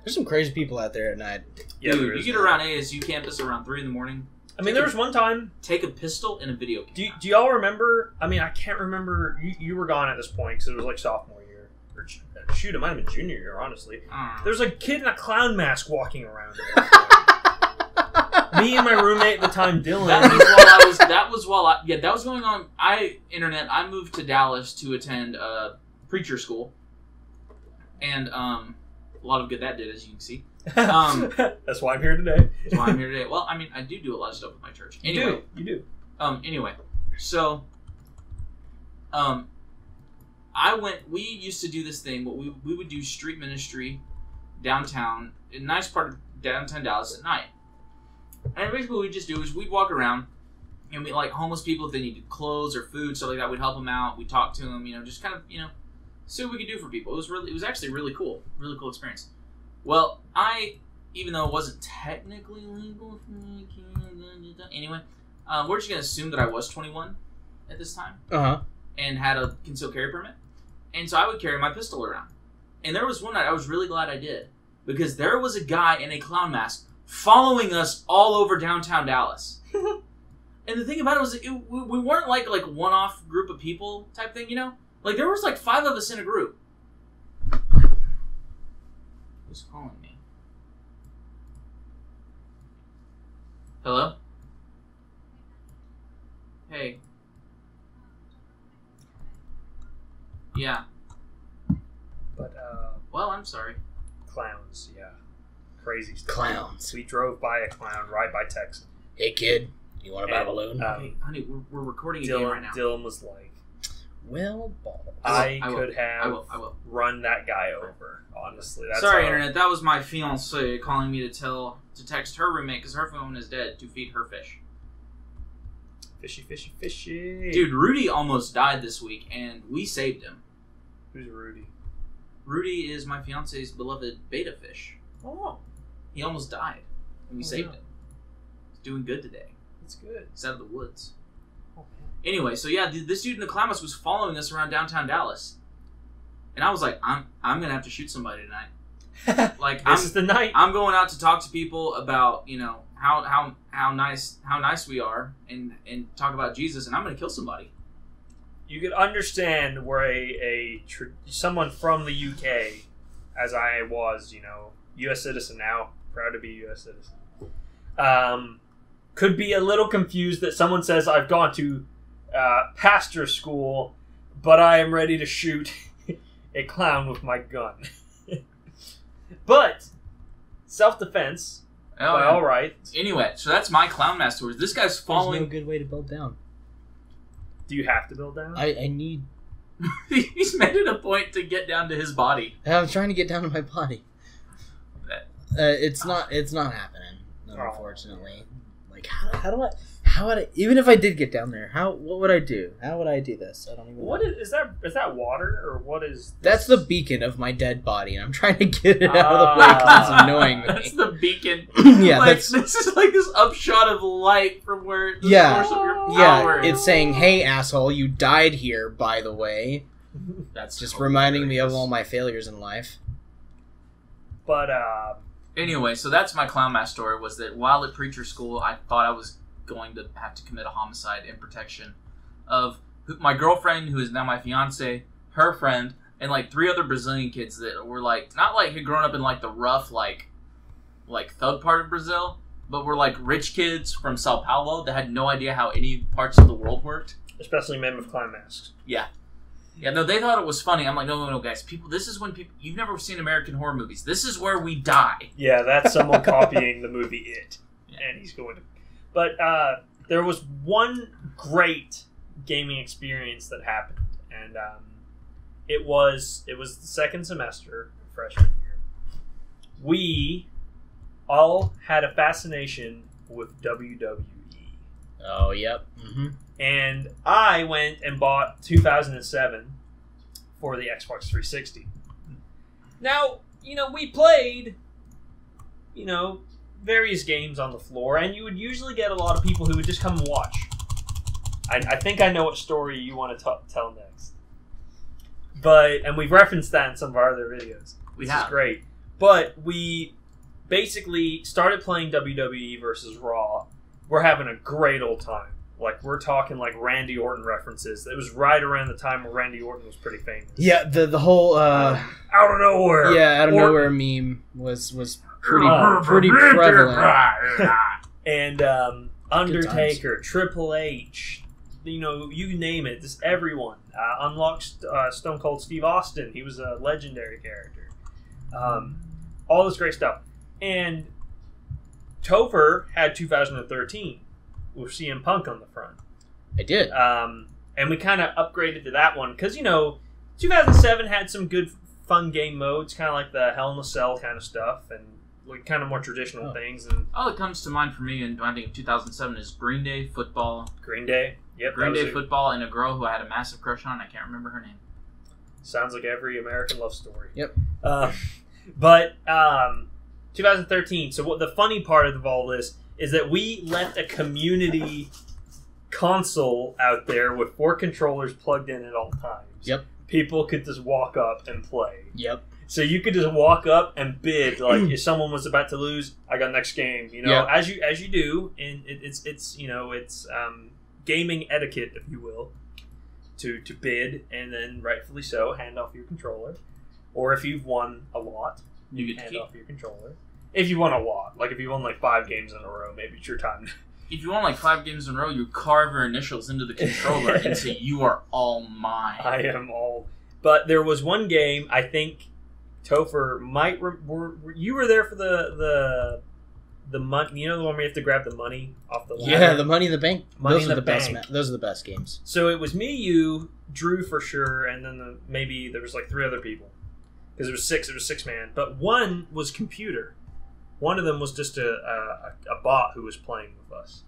There's some crazy people out there at night. Yeah, dude, you get around ASU campus around 3 in the morning. I mean, there was one time... Take a pistol and a video camera. Do y'all remember... I mean, I can't remember... You were gone at this point because it was like sophomore year. Or shoot, it might have been junior year, honestly. There's a kid in a clown mask walking around. Me and my roommate at the time, Dylan. That was going on. I moved to Dallas to attend preacher school. And a lot of good that did, as you can see. That's why I'm here today. Well, I mean, I do a lot of stuff with my church. Anyway, you do. Anyway, so, we used to do this thing, but we would do street ministry downtown, in a nice part of downtown Dallas at night. And basically what we'd just do is we'd walk around, and we like homeless people, if they needed clothes or food, stuff like that, we'd help them out, we'd talk to them, just kind of, see what we could do for people. It was actually really cool experience. Well, even though it wasn't technically legal for me, anyway, we're just going to assume that I was 21 at this time. Uh-huh. And had a concealed carry permit. And so I would carry my pistol around. And there was one night I was really glad I did. Because there was a guy in a clown mask following us all over downtown Dallas. And the thing about it was, we weren't like one-off group of people type thing, Like, there was like 5 of us in a group. Who's calling me? Hello? Hey. Yeah. But, well, I'm sorry. Clowns, yeah. Crazy stuff. Clowns. We drove by a clown right by Texas. Hey, kid, you want to buy a balloon? Hey, honey, we're recording a game right now. Dylan was like, well, balls. I could have will. run that guy over, honestly. That's Sorry, Internet, that was my fiancée calling me to text her roommate because her phone is dead to feed her fish. Fishy, fishy, fishy. Dude, Rudy almost died this week, and we saved him. Who's Rudy? Rudy is my fiance's beloved betta fish. Oh. He almost died, and we saved him. He's doing good today. That's good. He's out of the woods. Oh, man. Anyway, so yeah, this dude in the clown mask was following us around downtown Dallas. And I was like, I'm going to have to shoot somebody tonight. Like This is the night. I'm going out to talk to people about, you know, how nice we are, and talk about Jesus, and I'm going to kill somebody. You could understand where someone from the UK, as I was, you know, U.S. citizen now, proud to be U.S. citizen, could be a little confused that someone says, I've gone to pastor school, but I am ready to shoot a clown with my gun. But self-defense, by all rights. Anyway, so that's my clown master. This guy's following... There's no good way to build down. Do you have to build down? I need... He's made it a point to get down to his body. I'm trying to get down to my body. It's not happening, unfortunately. Like, how do I, even if I did get down there, what would I do? How would I do this? I don't even know. What is that water, or what is this? That's the beacon of my dead body, and I'm trying to get it out of the way because it's annoying me. That's the beacon. Yeah, like, this is like this upshot of light from where the source of your power. It's saying, hey, asshole, you died here, by the way. That's just reminding me of all my failures in life. But, anyway, so that's my clown mask story, was that while at preacher school, I thought I was going to have to commit a homicide in protection of my girlfriend, who is now my fiance, her friend, and like 3 other Brazilian kids that were like, not like had grown up in like the rough, like thug part of Brazil, but were like rich kids from Sao Paulo that had no idea how any parts of the world worked. Especially men with clown masks. Yeah. Yeah, no, they thought it was funny. I'm like, no, guys, this is when you've never seen American horror movies. This is where we die. Yeah, that's someone copying the movie It. Yeah. And he's going to... But there was one great gaming experience that happened, and it was the second semester, freshman year. We all had a fascination with WWE. Oh, yep. Mm-hmm. And I went and bought 2007 for the Xbox 360. Now, you know, we played, you know, various games on the floor, and you would usually get a lot of people who would just come and watch. I think I know what story you want to tell next. And we've referenced that in some of our other videos. Which is great. But we basically started playing WWE versus Raw. We're having a great old time. Like, we're talking like Randy Orton references. It was right around the time where Randy Orton was pretty famous. Yeah, the whole out of nowhere. Yeah, out of nowhere meme was pretty prevalent. And Undertaker, Triple H, you know, you name it, just everyone. Unlocked Stone Cold Steve Austin. He was a legendary character. All this great stuff. And Topher had 2013 with CM Punk on the front. I did. And we kind of upgraded to that one because, you know, 2007 had some good fun game modes, kind of like the Hell in a Cell kind of stuff, and like kind of more traditional things. And all that comes to mind for me, and I think of 2007 is Green Day football. Green Day, yep. Green Day football, and a girl who I had a massive crush on. I can't remember her name. Sounds like every American love story. Yep. But 2013. So what the funny part of all this is that we left a community console out there with 4 controllers plugged in at all times. Yep. People could just walk up and play. Yep. So you could just walk up and bid, like if someone was about to lose, I got next game. You know, as you do, and it's you know, it's gaming etiquette, if you will, to bid, and then rightfully so, hand off your controller, or if you've won a lot, you get hand off your controller. If you won a lot, like if you won like 5 games in a row, maybe it's your time. If you won like 5 games in a row, you carve your initials into the controller and say, "You are all mine." I am all. But there was one game, I think Topher might. You were there for the money. You know the one where you have to grab the money off the ladder? Yeah, the Money in the Bank. Money Those in are the best. Bank. Those are the best games. So it was me, you, Drew for sure, and then maybe there was like 3 other people because it was 6. It was 6-man, but one was computer. One of them was just a bot who was playing with us,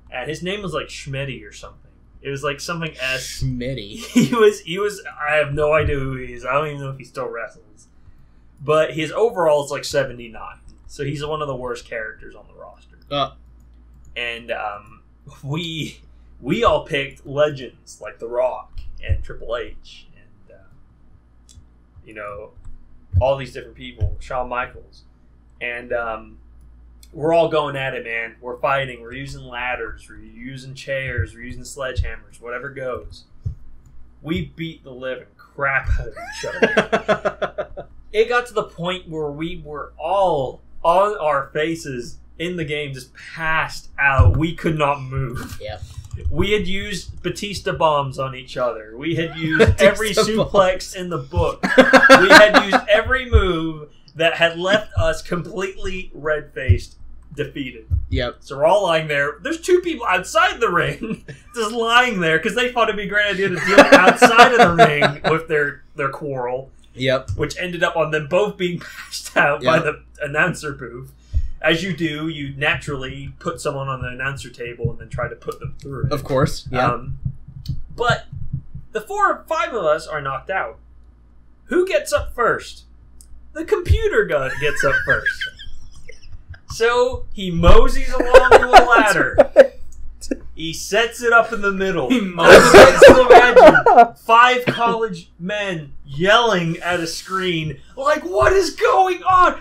and his name was like Schmitty or something. It was like something S. Schmitty. He was. I have no idea who he is. I don't even know if he still wrestles. But his overall is like 79, so he's one of the worst characters on the roster. And we all picked legends like The Rock and Triple H, and you know, all these different people, Shawn Michaels, and we're all going at it, man. We're fighting. We're using ladders. We're using chairs. We're using sledgehammers. Whatever goes. We beat the living crap out of each other. It got to the point where we were all on our faces in the game, just passed out. We could not move. Yep. We had used Batista bombs on each other. We had used every suplex in the book. We had used every move that had left us completely red-faced, defeated. Yep. So we're all lying there. There's two people outside the ring just lying there because they thought it'd be a great idea to deal outside of the ring with their quarrel. Yep. Which ended up on them both being passed out by the announcer booth. As you do, you naturally put someone on the announcer table and then try to put them through it. Of course. Yeah. But the 4 or 5 of us are knocked out. Who gets up first? The computer gets up first. So he moseys along the ladder. He sets it up in the middle. He moseys. Imagine 5 college men yelling at a screen like, "What is going on?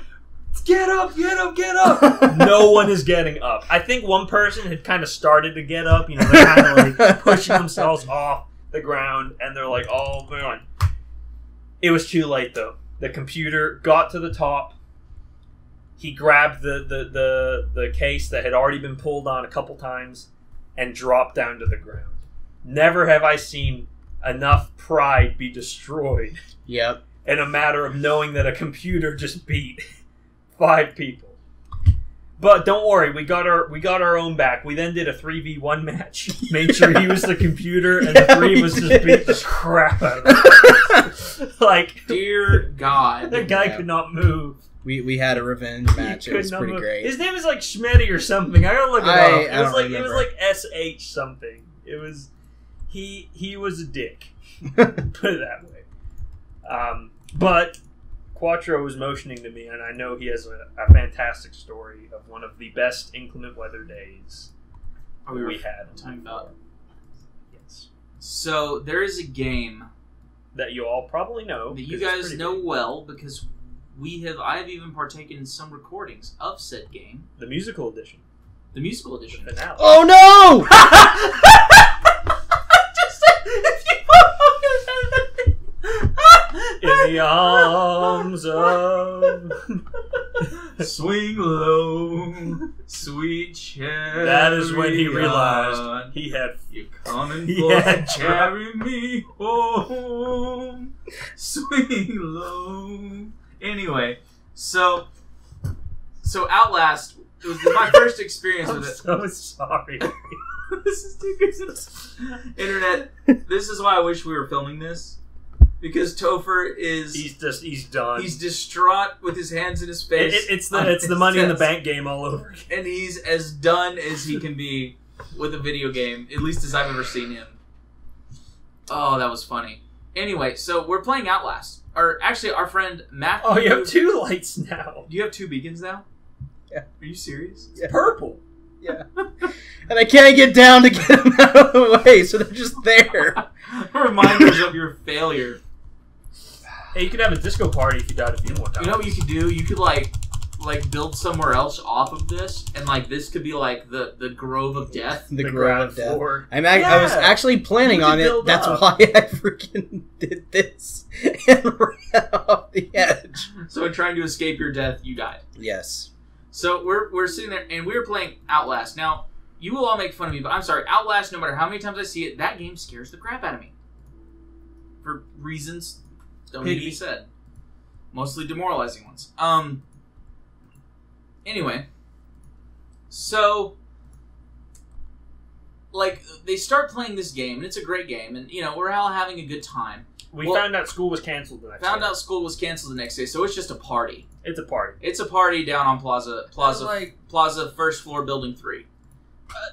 Get up, get up, get up!" No one is getting up. I think one person had kind of started to get up. You know, they're kind of like pushing themselves off the ground, and they're like, "Oh, man." It was too late, though. The computer got to the top. He grabbed the case that had already been pulled on a couple times and dropped down to the ground. Never have I seen enough pride be destroyed. Yep. In a matter of knowing that a computer just beat 5 people. But don't worry, we got our own back. We then did a 3v1 match. Made sure he was the computer, and the 3 of us just beat the crap out of him. Like, dear God, the guy could not move. We had a revenge match. It was pretty great. His name is like Schmetty or something. I gotta look it up. It was like SH something. It was he was a dick. Put it that way. But Quattro was motioning to me, and I know he has a fantastic story of one of the best inclement weather days we had. Talking about. Yes. So there is a game that you all probably know that you guys know well because I have even partaken in some recordings of said game. The musical edition. The musical edition. The finale. Oh no! In the arms of swing low, sweet cherry. That is when he realized he had. You're coming to carry me home. Swing low. Anyway, so Outlast was my first experience with it. I'm so sorry. This is too good. Internet. This is why I wish we were filming this. Because Topher is... He's done. He's distraught with his hands in his face. It's the money in the bank game all over again. And he's as done as he can be with a video game, at least as I've ever seen him. Oh, that was funny. Anyway, so we're playing Outlast. Actually, our friend Matthew... Oh, you have 2 lights now. Do you have 2 beacons now? Yeah. Are you serious? It's purple. Yeah. And I can't get down to get them out of the way, so they're just there. Reminders of your failure. Hey, you could have a disco party if you died a few more times. You know what you could do? You could like build somewhere else off of this, and like this could be like the Grove of Death. The Grove of Death. Floor. I was actually planning on it. That's why I freaking did this and ran off the edge. So in trying to escape your death, you died. Yes. So we're sitting there, and we were playing Outlast. Now, you will all make fun of me, but I'm sorry. Outlast, no matter how many times I see it, that game scares the crap out of me. For reasons don't need to be said. Mostly demoralizing ones. Anyway. So, like, they start playing this game, and it's a great game, and, you know, we're all having a good time. We found out school was canceled the next day. Found out school was canceled the next day, so it's just a party. It's a party. It's a party down on Plaza first floor, building 3.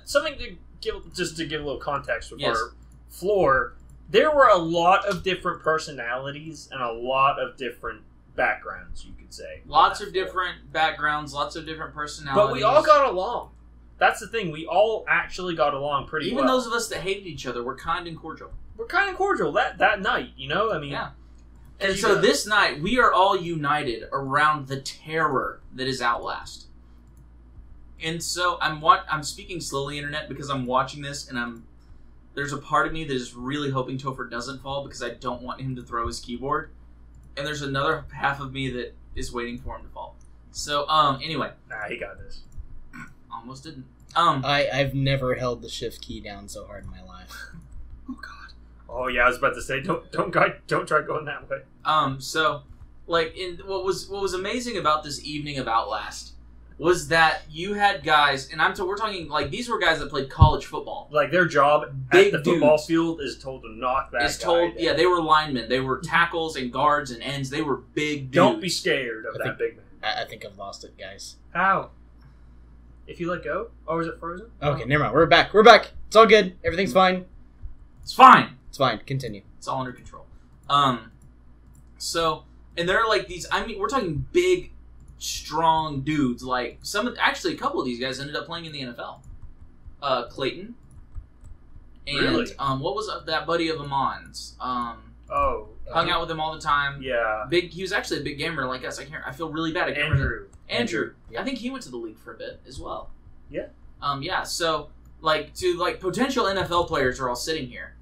Something to give a little context with our floor. There were a lot of different personalities and a lot of different backgrounds, you could say. Lots of different backgrounds, lots of different personalities. But we all got along. That's the thing. We all actually got along pretty well. Even those of us that hated each other were kind and cordial. We're kind of cordial that night, you know? I mean, yeah. And so this night, we are all united around the terror that is Outlast. And so I'm speaking slowly, Internet, because I'm watching this, and there's a part of me that is really hoping Topher doesn't fall because I don't want him to throw his keyboard. And there's another half of me that is waiting for him to fall. So, anyway. Nah, he got this. Almost didn't. I've never held the shift key down so hard in my life. Oh, God. Oh, yeah, I was about to say, don't try going that way. So, like, what was amazing about this evening of Outlast was that you had guys, and we're talking, like, these were guys that played college football. Like, their job Big at the football field is told to knock that guy down. Yeah, they were linemen. They were tackles and guards and ends. They were big dudes. Don't be scared of that big man. I think I've lost it, guys. How? If you let go? Oh, is it frozen? Okay, never mind. We're back. We're back. It's all good. Everything's fine. It's fine. It's fine. Continue. It's all under control. So, and they're like these, I mean, we're talking big, strong dudes. Like, actually, a couple of these guys ended up playing in the NFL. Clayton. And, really? What was that buddy of Amon's? Hung out with him all the time. Yeah. He was actually a big gamer like us. I feel really bad. I can't remember. Andrew. Yeah. I think he went to the league for a bit as well. Yeah. Yeah, so, potential NFL players are all sitting here.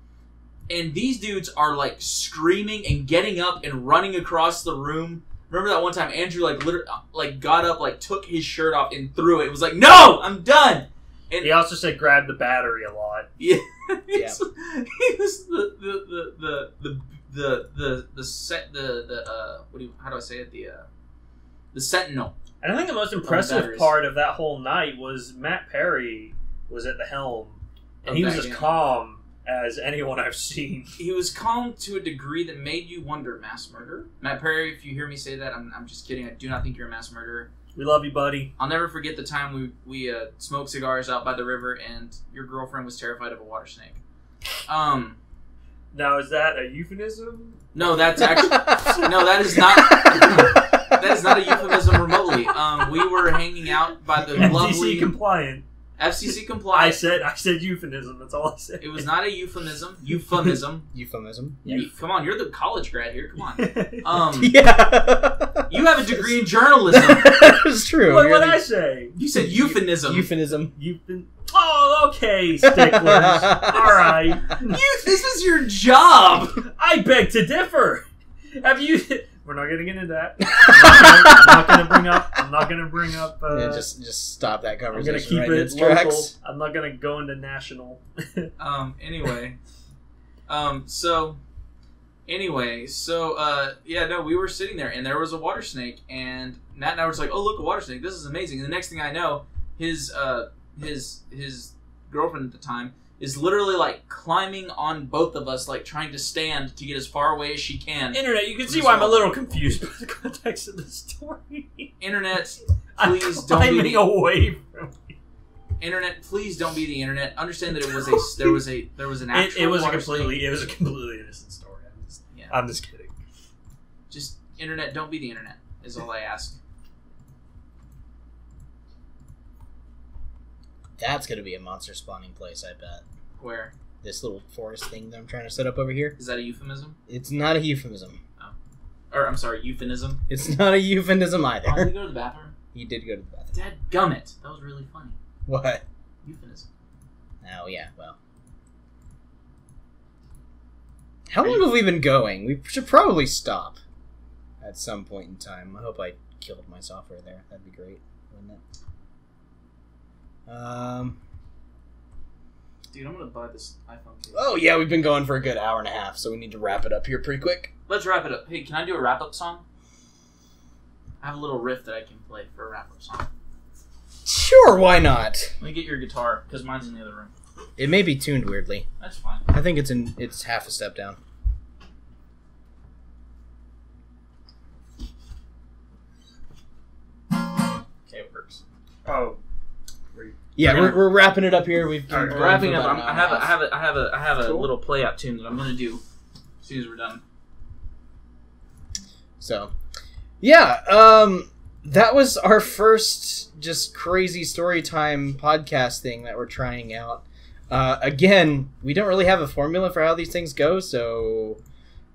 And these dudes are, screaming and getting up and running across the room. Remember that one time Andrew, literally, got up, took his shirt off and threw it. It was like, no! I'm done! And he also said grab the battery a lot. Yeah. Yeah. He was the sentinel. And I think the most impressive part of that whole night was Matt Perry was at the helm, and he was as calm as anyone I've seen. He was calm to a degree that made you wonder, mass murderer. Matt Perry, if you hear me say that, I'm just kidding. I do not think you're a mass murderer. We love you, buddy. I'll never forget the time we smoked cigars out by the river, and your girlfriend was terrified of a water snake. Now, is that a euphemism? No, that's actually that is not. That is not a euphemism remotely. We were hanging out by the lovely FCC compliant. I said euphemism. That's all I said. It was not a euphemism. Euphemism. Yeah. Come on, you're the college grad here. Come on. Yeah. You have a degree in journalism. It's true. What did I say? You said euphemism. Euphemism. Oh, okay, sticklers. All right. This is your job. I beg to differ. Have you? We're not getting into that. I'm not gonna bring up. Yeah, just stop that conversation. I'm gonna keep right it in local. tracks. I'm not gonna go into national. Anyway. We were sitting there, and there was a water snake, and Matt and I were just like, "Oh, look, a water snake! This is amazing!" And the next thing I know, his girlfriend at the time is literally climbing on both of us, trying to stand to get as far away as she can. Internet, you can see why I'm a little confused by the context of the story. Internet, please don't be climbing away from me. Internet, please don't be the internet. Understand that there was an actual. It was a completely innocent story. I'm just kidding. Just internet, don't be the internet. Is all I ask. That's gonna be a monster spawning place, I bet. Where? This little forest thing that I'm trying to set up over here. Is that a euphemism? It's not a euphemism. Oh. Or, I'm sorry, euphemism? It's not a euphemism either. Oh, did he go to the bathroom? He did go to the bathroom. Dadgummit. That was really funny. What? Euphemism. Oh, yeah, well. How long have we been going? We should probably stop at some point in time. I hope I killed my software there. That'd be great, wouldn't it? Dude, I'm gonna buy this iPhone case. Oh yeah, we've been going for a good hour and a half, so we need to wrap it up here pretty quick. Let's wrap it up. Hey, can I do a wrap-up song? I have a little riff that I can play for a wrap-up song. Sure, why not? Let me get your guitar, because mine's in the other room. It may be tuned weirdly. That's fine. I think it's half a step down. Okay, it works. Oh. Yeah, we're wrapping it up here. We're wrapping up. I have a little play out tune that I'm gonna do as soon as we're done. So, yeah, that was our first just crazy story time podcast thing that we're trying out. Again, we don't really have a formula for how these things go, so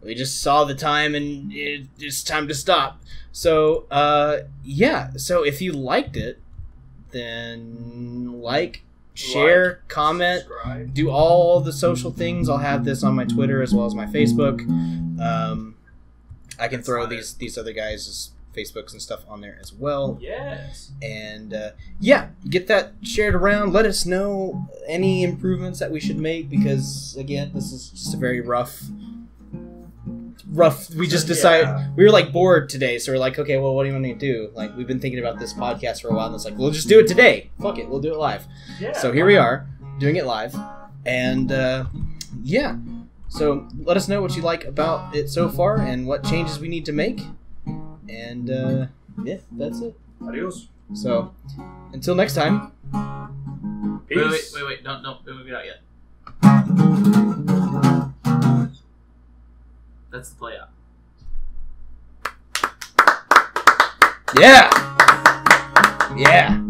we just saw the time and it's time to stop. So, yeah. So if you liked it, then share, comment, subscribe. do all the social things. I'll have this on my Twitter as well as my Facebook. I can throw these other guys' Facebooks and stuff on there as well. Yes. And yeah, get that shared around. Let us know any improvements that we should make, because again, this is just a very rough. We just decided we were like bored today, so we're like, okay, well, what do you want to do? Like, we've been thinking about this podcast for a while, and it's like, we'll just do it today. Fuck it, we'll do it live. Yeah. So here we are doing it live, and yeah. So let us know what you like about it so far and what changes we need to make. And yeah, that's it. Adios. So until next time. Peace. Wait, don't move it out yet. That's the play out. Yeah.